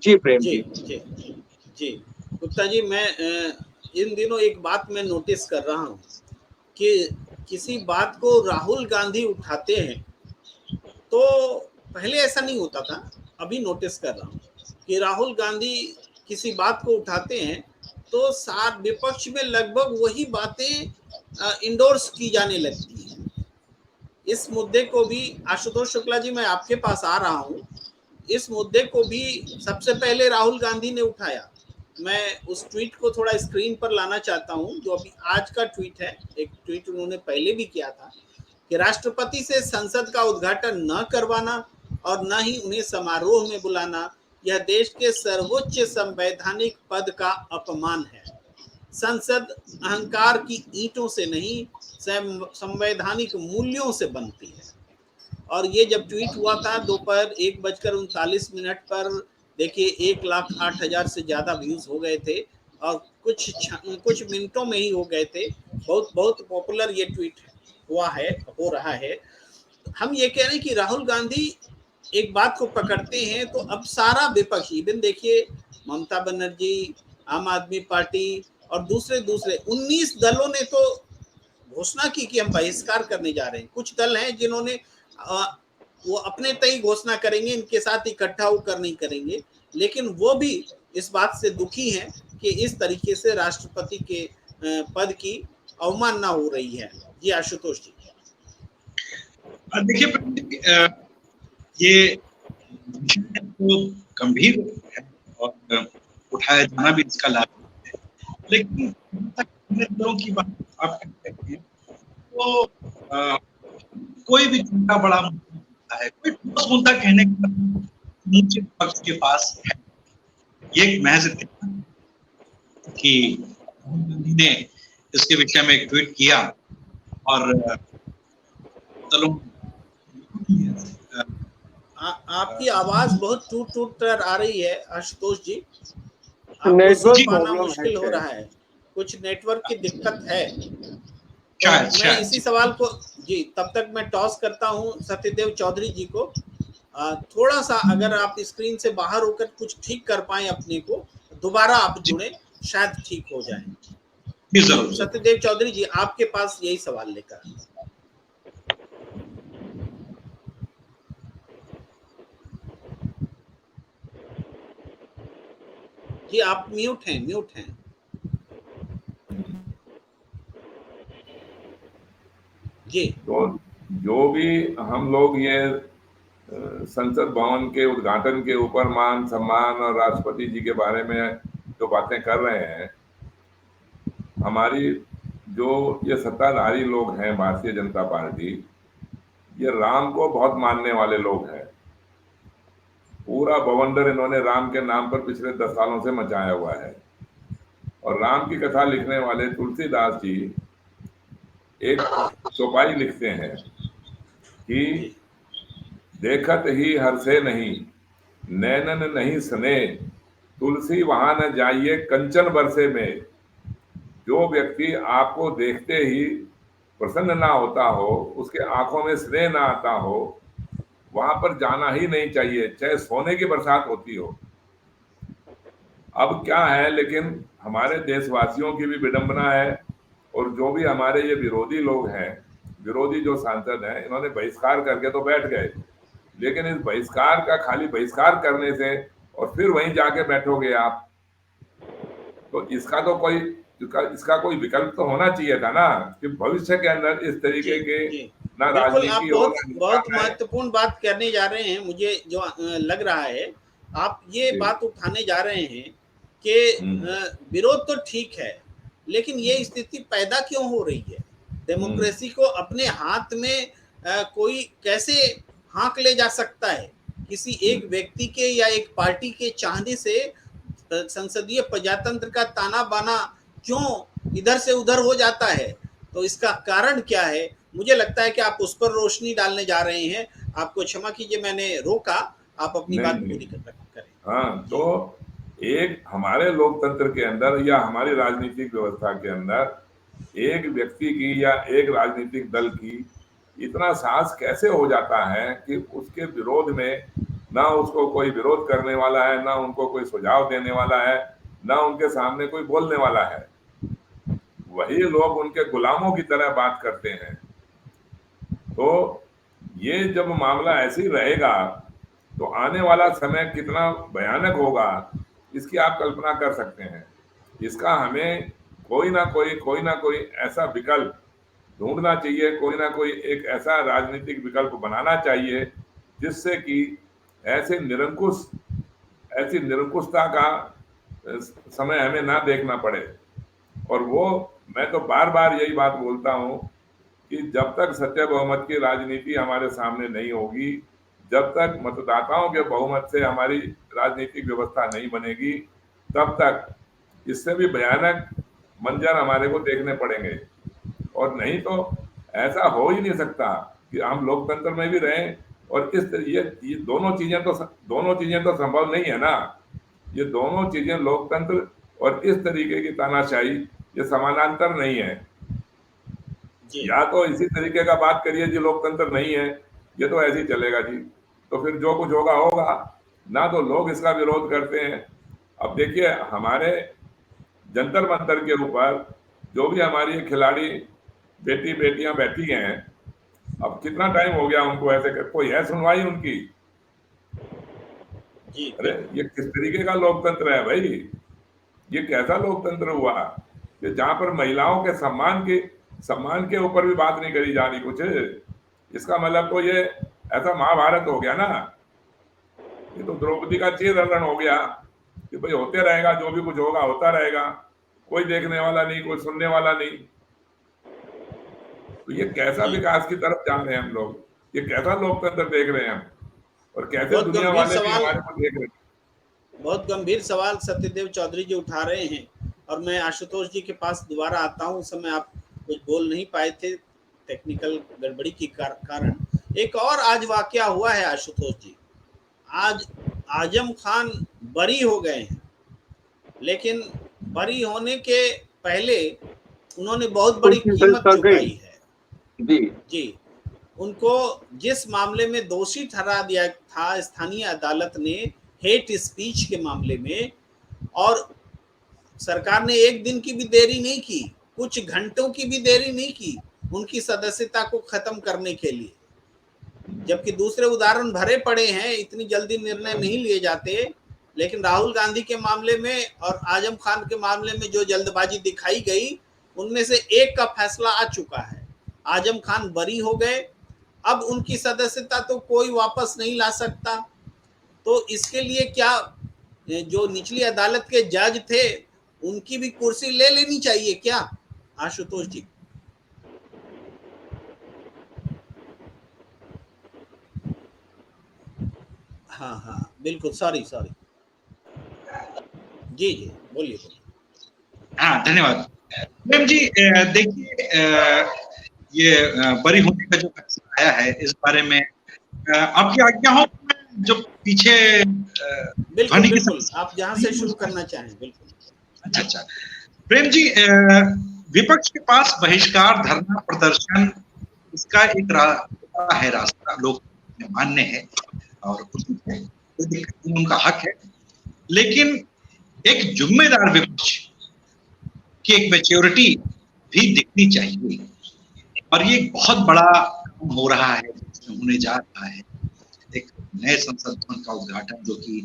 जी प्रेम जी जी। जी जी गुप्ता जी, मैं इन दिनों एक बात मैं नोटिस कर रहा हूँ कि किसी बात को राहुल गांधी उठाते हैं तो पहले ऐसा नहीं होता था, अभी नोटिस कर रहा हूँ कि राहुल गांधी किसी बात को उठाते हैं तो साथ विपक्ष में लगभग वही बातें इंडोर्स की जाने लगती हैं। इस मुद्दे को भी आशुतोष शुक्ला जी, मैं आपके पास आ रहा हूँ, इस मुद्दे को भी सबसे पहले राहुल गांधी ने उठाया। मैं उस ट्वीट को थोड़ा स्क्रीन पर लाना चाहता हूं जो अभी आज का ट्वीट है। एक ट्वीट उन्होंने पहले भी किया था कि राष्ट्रपति से संसद का उद्घाटन न करवाना और न ही उन्हें समारोह में बुलाना यह देश के सर्वोच्च संवैधानिक पद का अपमान है। संसद अहंकार की ईंटों से नहीं, संवैधानिक मूल्यों से बनती है। और ये जब ट्वीट हुआ था दोपहर 1:39 पर, देखिए 1,08,000 से ज़्यादा व्यूज़ हो गए थे और कुछ मिनटों में ही हो गए थे। बहुत बहुत पॉपुलर ये ट्वीट हुआ है, हो रहा है। हम ये कह रहे हैं कि राहुल गांधी एक बात को पकड़ते हैं तो अब सारा विपक्ष, इवन देखिए ममता बनर्जी, आम आदमी पार्टी और दूसरे दूसरे 19 दलों ने तो घोषणा की कि हम बहिष्कार करने जा रहे हैं। कुछ दल हैं जिन्होंने वो अपने तय घोषणा करेंगे, इनके साथ इकट्ठा होकर नहीं करेंगे, लेकिन वो भी इस बात से दुखी हैं कि इस तरीके से राष्ट्रपति के पद की अवमानना हो रही है। जी आशुतोष जी। देखिए ये तो गंभीर है और उठाया जाना भी इसका लाभ है, लेकिन दलों की बात आप कहते हैं तो कोई भी छोटा बड़ा मुद्दा है, कोई ठोस मुद्दा कहने का मुख्य पक्ष के पास है। ये एक महज कि गांधी ने इसके विषय में एक ट्वीट किया और दलों आपकी आवाज बहुत टूट टूट कर आ रही है आशुतोष जी, आपको नेटवर्क सुन पाना प्रॉब्लम मुश्किल हो है। रहा है, कुछ नेटवर्क की दिक्कत है। तो शायद मैं इसी सवाल को जी तब तक मैं टॉस करता हूं सत्यदेव चौधरी जी को। थोड़ा सा अगर आप स्क्रीन से बाहर होकर कुछ ठीक कर पाए अपने को, दोबारा आप जुड़े, शायद ठीक हो जाए। जरूर सत्यदेव चौधरी जी, आपके पास यही सवाल लेकर। जी आप म्यूट हैं, म्यूट हैं। जी तो जो भी हम लोग ये संसद भवन के उद्घाटन के ऊपर मान सम्मान और राष्ट्रपति जी के बारे में जो बातें कर रहे हैं, हमारी जो ये सत्ताधारी लोग हैं भारतीय जनता पार्टी, ये राम को बहुत मानने वाले लोग हैं। पूरा बवंडर इन्होंने राम के नाम पर पिछले 10 सालों से मचाया हुआ है। और राम की कथा लिखने वाले तुलसीदास जी एक चौपाई लिखते हैं कि देखत ही हर्षे नहीं, नैनन नहीं सने, तुलसी वहां न जाइए कंचन बरसे में। जो व्यक्ति आपको देखते ही प्रसन्न ना होता हो, उसके आंखों में स्नेह ना आता हो, वहां पर जाना ही नहीं चाहिए, चाहे सोने की बरसात होती हो। अब क्या है, लेकिन हमारे देशवासियों की भी विडंबना है और जो भी हमारे ये विरोधी लोग हैं, विरोधी जो सांसद हैं, इन्होंने बहिष्कार करके तो बैठ गए, लेकिन इस बहिष्कार का खाली बहिष्कार करने से और फिर वहीं जाके बैठोगे आप, तो इसका तो कोई इसका कोई विकल्प तो होना चाहिए था ना, कि भविष्य के अंदर इस तरीके के ना बिल्कुल, आप राजनीति हो बहुत महत्वपूर्ण बात करने जा रहे हैं। मुझे जो लग रहा है आप ये बात उठाने जा रहे हैं कि विरोध तो ठीक है, लेकिन ये स्थिति पैदा क्यों हो रही है? डेमोक्रेसी को अपने हाथ में कोई कैसे हाँक ले जा सकता है? किसी एक व्यक्ति के या एक पार्टी के चाहने से संसदीय प्रजातंत्र का ताना बाना क्यों इधर से उधर हो जाता है? तो इसका कारण क्या है? मुझे लगता है कि आप उस पर रोशनी डालने जा रहे हैं। आपको क्षमा कीजिए, मैंने रोका, आप अपनी बात पूरी करें। हाँ, तो एक हमारे लोकतंत्र के अंदर या हमारी राजनीतिक व्यवस्था के अंदर एक व्यक्ति की या एक राजनीतिक दल की इतना साहस कैसे हो जाता है कि उसके विरोध में ना उसको कोई विरोध करने वाला है, ना उनको कोई सुझाव देने वाला है, ना उनके सामने कोई बोलने वाला है। वही लोग उनके गुलामों की तरह बात करते हैं। तो ये जब मामला ऐसे ही रहेगा तो आने वाला समय कितना भयानक होगा, इसकी आप कल्पना कर सकते हैं। इसका हमें कोई ना कोई ऐसा विकल्प ढूंढना चाहिए, कोई ना कोई एक ऐसा राजनीतिक विकल्प बनाना चाहिए जिससे कि ऐसी निरंकुशता का समय हमें ना देखना पड़े। और वो मैं तो बार बार यही बात बोलता हूँ कि जब तक सत्य बहुमत की राजनीति हमारे सामने नहीं होगी, जब तक मतदाताओं के बहुमत से हमारी राजनीतिक व्यवस्था नहीं बनेगी, तब तक इससे भी भयानक मंजर हमारे को देखने पड़ेंगे। और नहीं तो ऐसा हो ही नहीं सकता कि हम लोकतंत्र में भी रहें और ये दोनों चीजें तो संभव नहीं है ना। ये दोनों चीजें, लोकतंत्र और इस तरीके की तानाशाही, ये समानांतर नहीं है। या तो इसी तरीके का बात करिए जी लोकतंत्र नहीं है, ये तो ऐसे ही चलेगा जी, तो फिर जो कुछ होगा होगा ना, तो लोग इसका विरोध करते हैं। अब देखिए हमारे जंतर मंतर के ऊपर जो भी हमारी खिलाड़ी बेटियां बैठी हैं, अब कितना टाइम हो गया उनको ऐसे कोई है सुनवाई उनकी? अरे ये किस तरीके का लोकतंत्र है भाई? ये कैसा लोकतंत्र हुआ कि जहां पर महिलाओं के सम्मान के ऊपर भी बात नहीं करी जा रही कुछ? इसका मतलब तो ये ऐसा महाभारत हो गया ना, ये तो द्रौपदी का चीर हरण हो गया कि भाई होते रहेगा, जो भी कुछ होगा होता रहेगा, कोई देखने वाला नहीं, कोई सुनने वाला नहीं। तो ये कैसा विकास की तरफ जा रहे हैं हम लोग? ये कैसा लोकतंत्र देख रहे हैं हम? और कैसे दुनिया वाले भी हमारे को देख रहे हैं? बहुत गंभीर सवाल सत्यदेव चौधरी जी उठा रहे हैं, और मैं आशुतोष जी के पास दोबारा आता हूं। उस समय आप कुछ बोल नहीं पाए थे टेक्निकल गड़बड़ी के कारण। एक और आज वाकया हुआ है आशुतोष जी, आज आजम खान बरी हो गए हैं, लेकिन बरी होने के पहले उन्होंने बहुत बड़ी कीमत चुकाई है जी। उनको जिस मामले में दोषी ठहरा दिया था स्थानीय अदालत ने, हेट स्पीच के मामले में, और सरकार ने एक दिन की भी देरी नहीं की, कुछ घंटों की भी देरी नहीं की उनकी सदस्यता को खत्म करने के लिए। जबकि दूसरे उदाहरण भरे पड़े हैं, इतनी जल्दी निर्णय नहीं लिए जाते। लेकिन राहुल गांधी के मामले में और आजम खान के मामले में जो जल्दबाजी दिखाई गई, उनमें से एक का फैसला आ चुका है। आजम खान बरी हो गए, अब उनकी सदस्यता तो कोई वापस नहीं ला सकता। तो इसके लिए क्या जो निचली अदालत के जज थे उनकी भी कुर्सी ले लेनी चाहिए क्या आशुतोष जी? हाँ बिल्कुल, सॉरी जी बोलिए। हाँ धन्यवाद मैम जी। देखिए ये बरी होने का जो फैसला आया है, इस बारे में आपकी आज्ञा हो जो पीछे बिल्कुल आप जहां से शुरू करना चाहें। बिल्कुल। अच्छा प्रेम जी, विपक्ष के पास बहिष्कार, धरना, प्रदर्शन, इसका एक रास्ता लोग मान्य है और उनका हक है, लेकिन एक जिम्मेदार विपक्ष की एक मैच्योरिटी भी दिखनी चाहिए। और ये बहुत बड़ा काम हो रहा है, होने जा रहा है। एक नए संसद भवन का उद्घाटन जो कि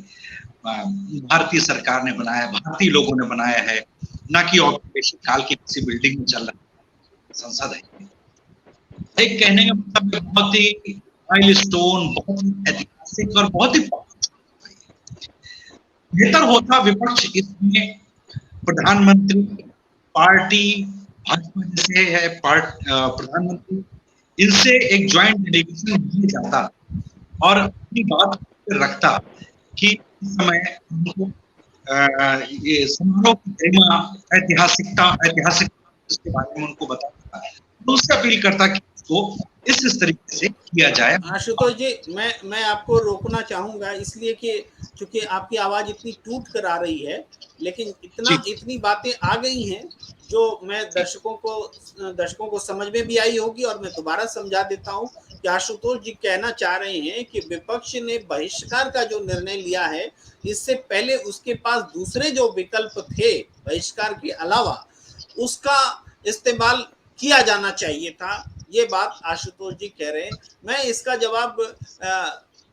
भारतीय सरकार ने बनाया, भारतीय लोगों ने बनाया है, ना कि औपनिवेशिक काल की किसी बिल्डिंग में चल रहा संसद है। एक कहने का मतलब बहुत ही माइलस्टोन, बहुत ही ऐतिहासिक और बहुत ही बेहतर होता विपक्ष इसमें प्रधानमंत्री, पार्टी, भाजपा जैसे है प्रधानमंत्री, इनसे एक ज्वाइंट डेलीगेशन दिया जाता और अपनी बात रखता कि इस समय उनको ये समारोह की ऐतिहासिक इसके बारे में उनको बताता, तो उससे अपील करता कि इसको इस तरीके से किया जाए। आशुतोष जी, मैं आपको रोकना चाहूंगा, इसलिए कि चूंकि आपकी आवाज इतनी टूट कर आ रही है, लेकिन इतनी बातें आ गई हैं जो मैं दर्शकों को समझ में भी आई होगी, और मैं दोबारा समझा देता हूं कि आशुतोष जी कहना चाह रहे हैं कि विपक्ष ने बहिष्कार का जो निर्णय लिया है, इससे पहले उसके पास दूसरे जो विकल्प थे बहिष्कार के अलावा, उसका इस्तेमाल किया जाना चाहिए था। ये बात आशुतोष जी कह रहे हैं। मैं इसका जवाब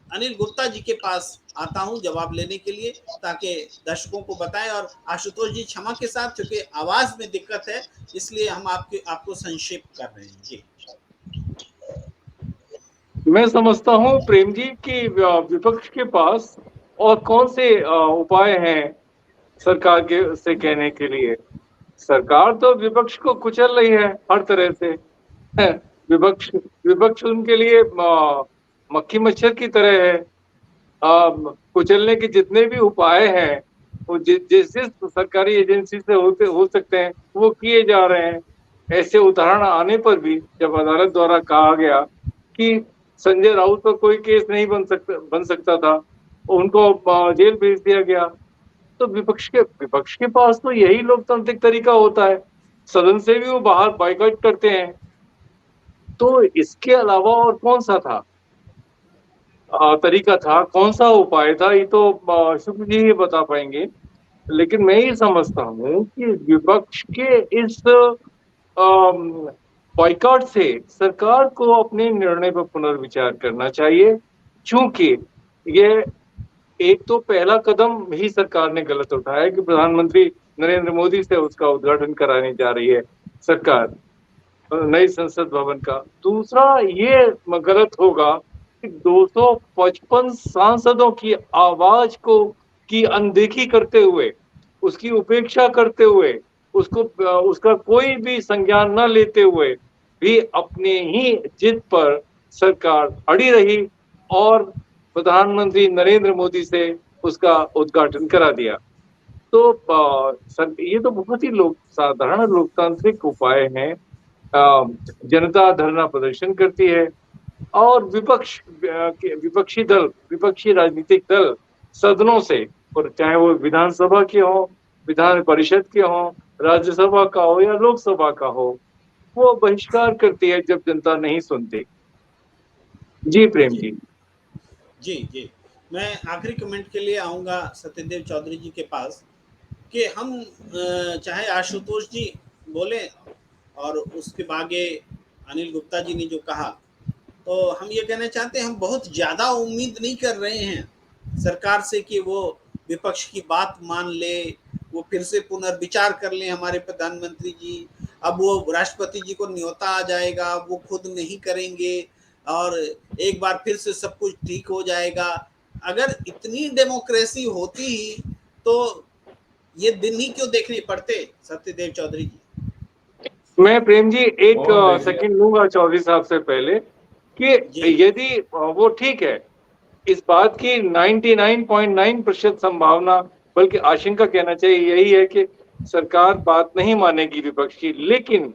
अनिल गुप्ता जी के पास आता हूं जवाब लेने के लिए, ताकि दर्शकों को बताएं। और आशुतोष जी क्षमा के साथ, क्योंकि आवाज में दिक्कत है, इसलिए हम आपको संक्षेप कर रहे हैं। जी, मैं समझता हूं प्रेम जी कि विपक्ष के पास और कौन से उपाय हैं सरकार के से कहने के लिए। सरकार तो विपक्ष को कुचल रही है हर तरह से। विपक्ष विपक्ष उनके लिए मक्खी मच्छर की तरह है। कुचलने के जितने भी उपाय हैं वो जिस जिस सरकारी एजेंसी से हो सकते हैं वो किए जा रहे हैं। ऐसे उदाहरण आने पर भी जब अदालत द्वारा कहा गया कि संजय राउत पर कोई केस नहीं बन सकता था, उनको जेल भेज दिया गया, तो विपक्ष के पास तो यही लोकतांत्रिक तरीका होता है, सदन से भी वो बाहर बाइकआउट करते हैं। तो इसके अलावा और कौन सा था तरीका था, कौन सा उपाय था, ये तो शुक्ल जी ही बता पाएंगे। लेकिन मैं ये समझता हूँ कि विपक्ष के इस बॉयकॉट से सरकार को अपने निर्णय पर पुनर्विचार करना चाहिए, क्योंकि ये एक तो पहला कदम ही सरकार ने गलत उठाया कि प्रधानमंत्री नरेंद्र मोदी से उसका उद्घाटन कराने जा रही है सरकार नई संसद भवन का। दूसरा ये गलत होगा कि 255 सांसदों की आवाज की अनदेखी करते हुए, उसकी उपेक्षा करते हुए, उसका कोई भी संज्ञान न लेते हुए भी अपने ही जिद पर सरकार अड़ी रही और प्रधानमंत्री नरेंद्र मोदी से उसका उद्घाटन करा दिया। तो ये तो बहुत ही साधारण लोकतांत्रिक उपाय हैं। जनता धरना प्रदर्शन करती है और विपक्षी राजनीतिक दल सदनों से, और चाहे वो विधानसभा के हो, विधान परिषद के हो, राज्यसभा का हो या लोकसभा का हो, वो बहिष्कार करती है जब जनता नहीं सुनती। जी प्रेम जी। जी जी, मैं आखिरी कमेंट के लिए आऊँगा सत्यदेव चौधरी जी के पास कि हम चाहे आशुतोष जी बोले और उसके आगे अनिल गुप्ता जी ने जो कहा, तो हम ये कहना चाहते हैं हम बहुत ज़्यादा उम्मीद नहीं कर रहे हैं सरकार से कि वो विपक्ष की बात मान ले, वो फिर से पुनर्विचार कर लें हमारे प्रधानमंत्री जी। अब वो राष्ट्रपति जी को न्योता आ जाएगा, वो खुद नहीं करेंगे और एक बार फिर से सब कुछ ठीक हो जाएगा। अगर इतनी डेमोक्रेसी होती ही तो ये दिन ही क्यों देखने पड़ते सत्यदेव चौधरी जी? मैं प्रेम जी एक सेकंड लूंगा चौधरी साहब से पहले कि यदि वो ठीक है, इस बात की 99.9% संभावना, बल्कि आशंका कहना चाहिए, यही है कि सरकार बात नहीं मानेगी विपक्ष की, लेकिन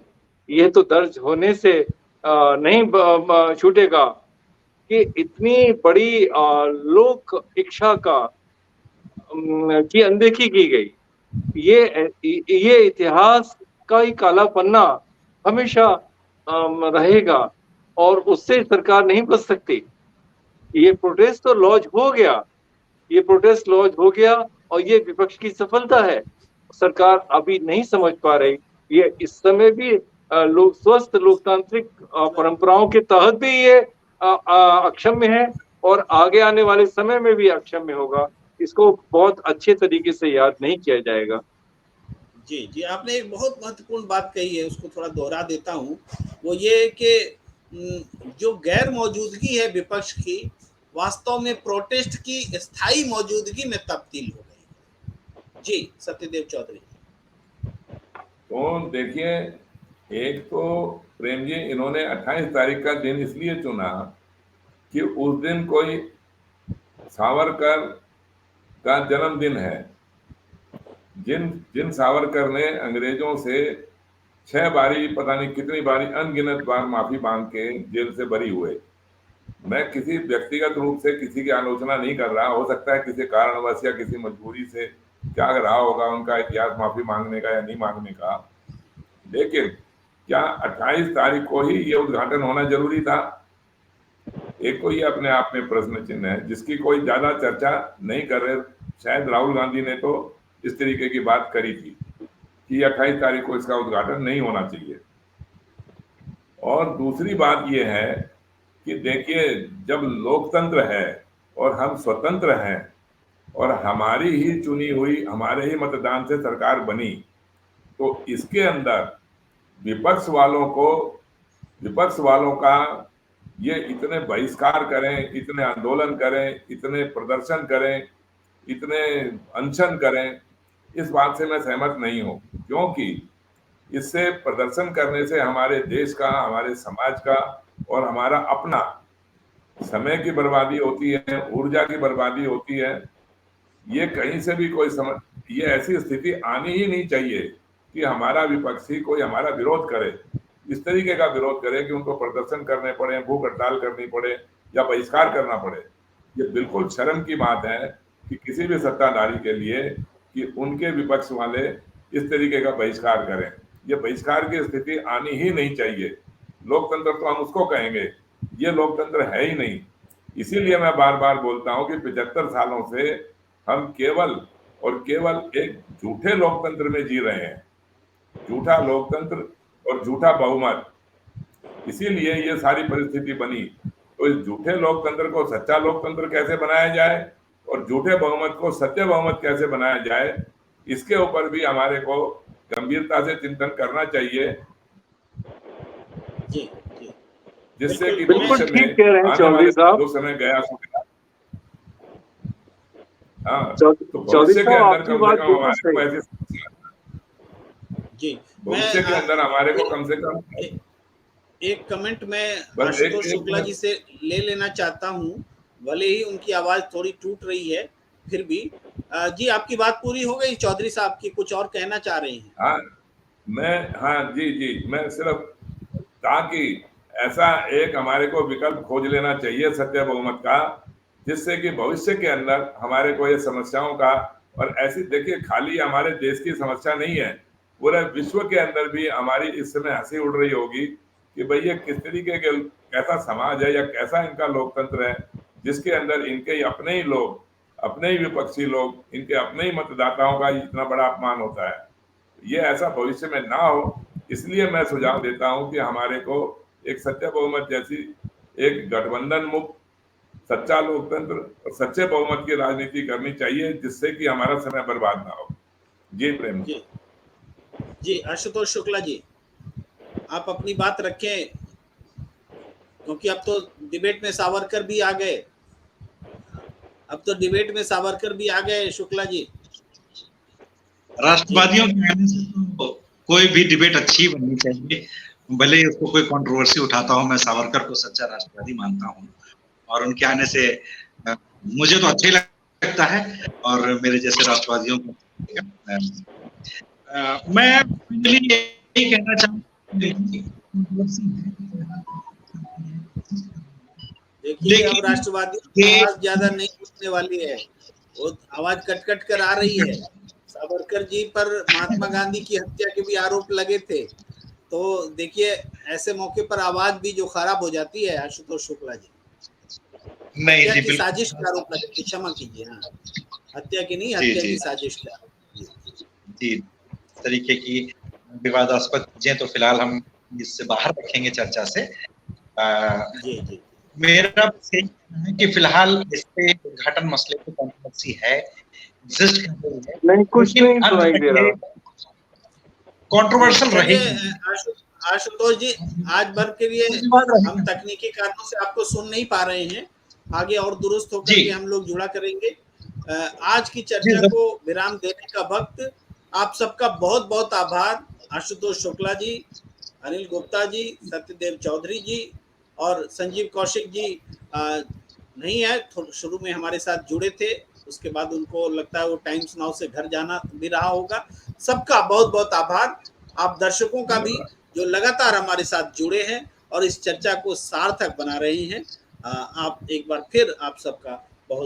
यह तो दर्ज होने से नहीं छूटेगा कि इतनी बड़ी लोक इच्छा की अनदेखी की गई। ये इतिहास का ही काला पन्ना हमेशा रहेगा और उससे सरकार नहीं बच सकती। ये प्रोटेस्ट तो लॉन्च हो गया, ये प्रोटेस्ट लॉन्च हो गया और ये विपक्ष की सफलता है। सरकार अभी नहीं समझ पा रही, ये इस समय भी स्वस्थ लोकतांत्रिक परंपराओं के तहत भी ये अक्षम्य है और आगे आने वाले समय में भी अक्षम्य होगा। इसको बहुत अच्छे तरीके से याद नहीं किया जाएगा। जी जी, आपने एक बहुत महत्वपूर्ण बात कही है, उसको थोड़ा दोहरा देता हूँ। वो ये कि जो गैर मौजूदगी है विपक्ष की, वास्तव में प्रोटेस्ट की स्थायी मौजूदगी में तब्दील हो गई। जी सत्यदेव चौधरी। तो देखिए, एक तो प्रेम जी इन्होंने 28 तारीख का दिन इसलिए चुना कि उस दिन कोई सावरकर का जन्मदिन है। जिन सावरकर ने अंग्रेजों से 6 बारी, पता नहीं कितनी बारी, अनगिनत बार माफी मांग के जेल से बरी हुए। मैं किसी व्यक्तिगत रूप से किसी की आलोचना नहीं कर रहा, हो सकता है किसी कारणवश या किसी मजबूरी से क्या रहा होगा उनका इतिहास माफी मांगने का या नहीं मांगने का, लेकिन क्या 28 तारीख को ही ये उद्घाटन होना जरूरी था? एक तो ये अपने आप में प्रश्न चिन्ह है जिसकी कोई ज्यादा चर्चा नहीं कर रहे। शायद राहुल गांधी ने तो इस तरीके की बात करी थी कि 28 तारीख को इसका उद्घाटन नहीं होना चाहिए। और दूसरी बात यह है कि देखिए, जब लोकतंत्र है और हम स्वतंत्र हैं और हमारी ही चुनी हुई, हमारे ही मतदान से सरकार बनी, तो इसके अंदर विपक्ष वालों का ये इतने बहिष्कार करें, इतने आंदोलन करें, इतने प्रदर्शन करें, इतने अनशन करें, इस बात से मैं सहमत नहीं हूं। क्योंकि इससे, प्रदर्शन करने से हमारे देश का, हमारे समाज का और हमारा अपना समय की बर्बादी होती है, ऊर्जा की बर्बादी होती है। ये कहीं से भी ये ऐसी स्थिति आनी ही नहीं चाहिए कि हमारा विपक्षी कोई हमारा विरोध करे, इस तरीके का विरोध करे कि उनको प्रदर्शन करने पड़े, भूख हड़ताल करनी पड़े या बहिष्कार करना पड़े। ये बिल्कुल शर्म की बात है कि किसी भी सत्ताधारी के लिए कि उनके विपक्ष वाले इस तरीके का बहिष्कार करें। ये बहिष्कार की स्थिति आनी ही नहीं चाहिए। लोकतंत्र तो हम उसको कहेंगे, ये लोकतंत्र है ही नहीं। इसीलिए मैं बार बार बोलता हूं कि 75 सालों से हम केवल और केवल एक झूठे लोकतंत्र में जी रहे हैं, झूठा लोकतंत्र और झूठा बहुमत। इसीलिए ये सारी परिस्थिति बनी। तो इस झूठे लोकतंत्र को सच्चा लोकतंत्र कैसे बनाया जाए और झूठे बहुमत को सत्य बहुमत कैसे बनाया जाए, इसके ऊपर भी हमारे को गंभीरता से चिंतन करना चाहिए, जी जी, जिससे कि बिल्कुल भविष्य ठीक कह रहे हैं चौधरी साहब। जो समय गया हाँ, तो चौधरी भविष्य के साहब, अंदर आपकी कम बात से कम बिल्कुल हमारे को सही। ऐसी जी, भविष्य के अंदर हमारे को कम से कम एक कमेंट मैं बस आशुतोष शुक्ला जी से ले लेना चाहता हूं, भले ही उनकी आवाज थोड़ी टूट रही है, फिर भी जी आपकी बात पूरी हो गई चौधरी साहब की, कुछ और कहना चाह रहे हैं? हाँ जी, मैं सिर्फ ताकि ऐसा एक हमारे को विकल्प खोज लेना चाहिए सत्य बहुमत का, जिससे कि भविष्य के अंदर हमारे को ये समस्याओं का, और ऐसी देखिए खाली हमारे देश की समस्या नहीं है, पूरे विश्व के अंदर भी हमारी इस समय हंसी उड़ रही होगी कि भाई ये किस तरीके के, कैसा समाज है या कैसा इनका लोकतंत्र है, जिसके अंदर इनके ही अपने ही लोग, अपने ही विपक्षी लोग, इनके अपने ही मतदाताओं का इतना बड़ा अपमान होता है। ये ऐसा भविष्य में ना हो, इसलिए मैं सुझाव देता हूं कि हमारे को एक सत्य बहुमत जैसी एक गठबंधन मुक्त सच्चा लोकतंत्र और सच्चे बहुमत की राजनीति करनी चाहिए, जिससे कि हमारा समय बर्बाद ना हो। जी प्रेम जी आशुतोष शुक्ला जी, आप अपनी बात रखें, क्योंकि अब तो डिबेट में सावरकर भी आ गए। शुक्ला जी, राष्ट्रवादियों के आने से तो कोई भी डिबेट अच्छी बननी चाहिए, भले ही उसको कोई कंट्रोवर्सी उठाता हो। मैं सावरकर को सच्चा राष्ट्रवादी मानता हूँ और उनके आने से मुझे तो अच्छा ही लगता है और मेरे जैसे राष्ट्रवादियों को। मैं यही कहना चाहूँगा, देखिए अब राष्ट्रवादी आवाज ज्यादा नहीं उठने वाली है, वो आवाज कट कर आ रही है। सावरकर जी पर महात्मा गांधी की हत्या के भी आरोप लगे थे, तो देखिए ऐसे मौके पर आवाज भी जो खराब हो जाती है। आशुतोष शुक्ला जी, नहीं हत्या की साजिश का आरोप लगे थे, क्षमा कीजिए, हाँ हत्या की नहीं, हत्या की साजिश का। जी, इस तरीके की विवादास्पद चीजें तो फिलहाल हम इससे बाहर रखेंगे चर्चा से। जी मेरा यही कहना है कि फिलहाल इस पे उद्घाटन मसले की कंट्रोवर्सी है, एग्जिस्ट कर रही है, नहीं कुछ नहीं सुनाई दे रहा, कंट्रोवर्शियल रहेगी। आशुतोष जी, आज भर के लिए हम तकनीकी कारणों से आपको सुन नहीं पा रहे हैं, आगे और दुरुस्त होकर के हम लोग जुड़ा करेंगे। आज की चर्चा को विराम देने का वक्त। आप सबका बहुत बहुत आभार, आशुतोष शुक्ला जी, अनिल गुप्ता जी, सत्यदेव चौधरी जी और संजीव कौशिक जी नहीं है, शुरू में हमारे साथ जुड़े थे, उसके बाद उनको लगता है वो टाइम्स नाउ से घर जाना भी रहा होगा। सबका बहुत बहुत आभार। आप दर्शकों का भी जो लगातार हमारे साथ जुड़े हैं और इस चर्चा को सार्थक बना रहे हैं, आप एक बार फिर आप सबका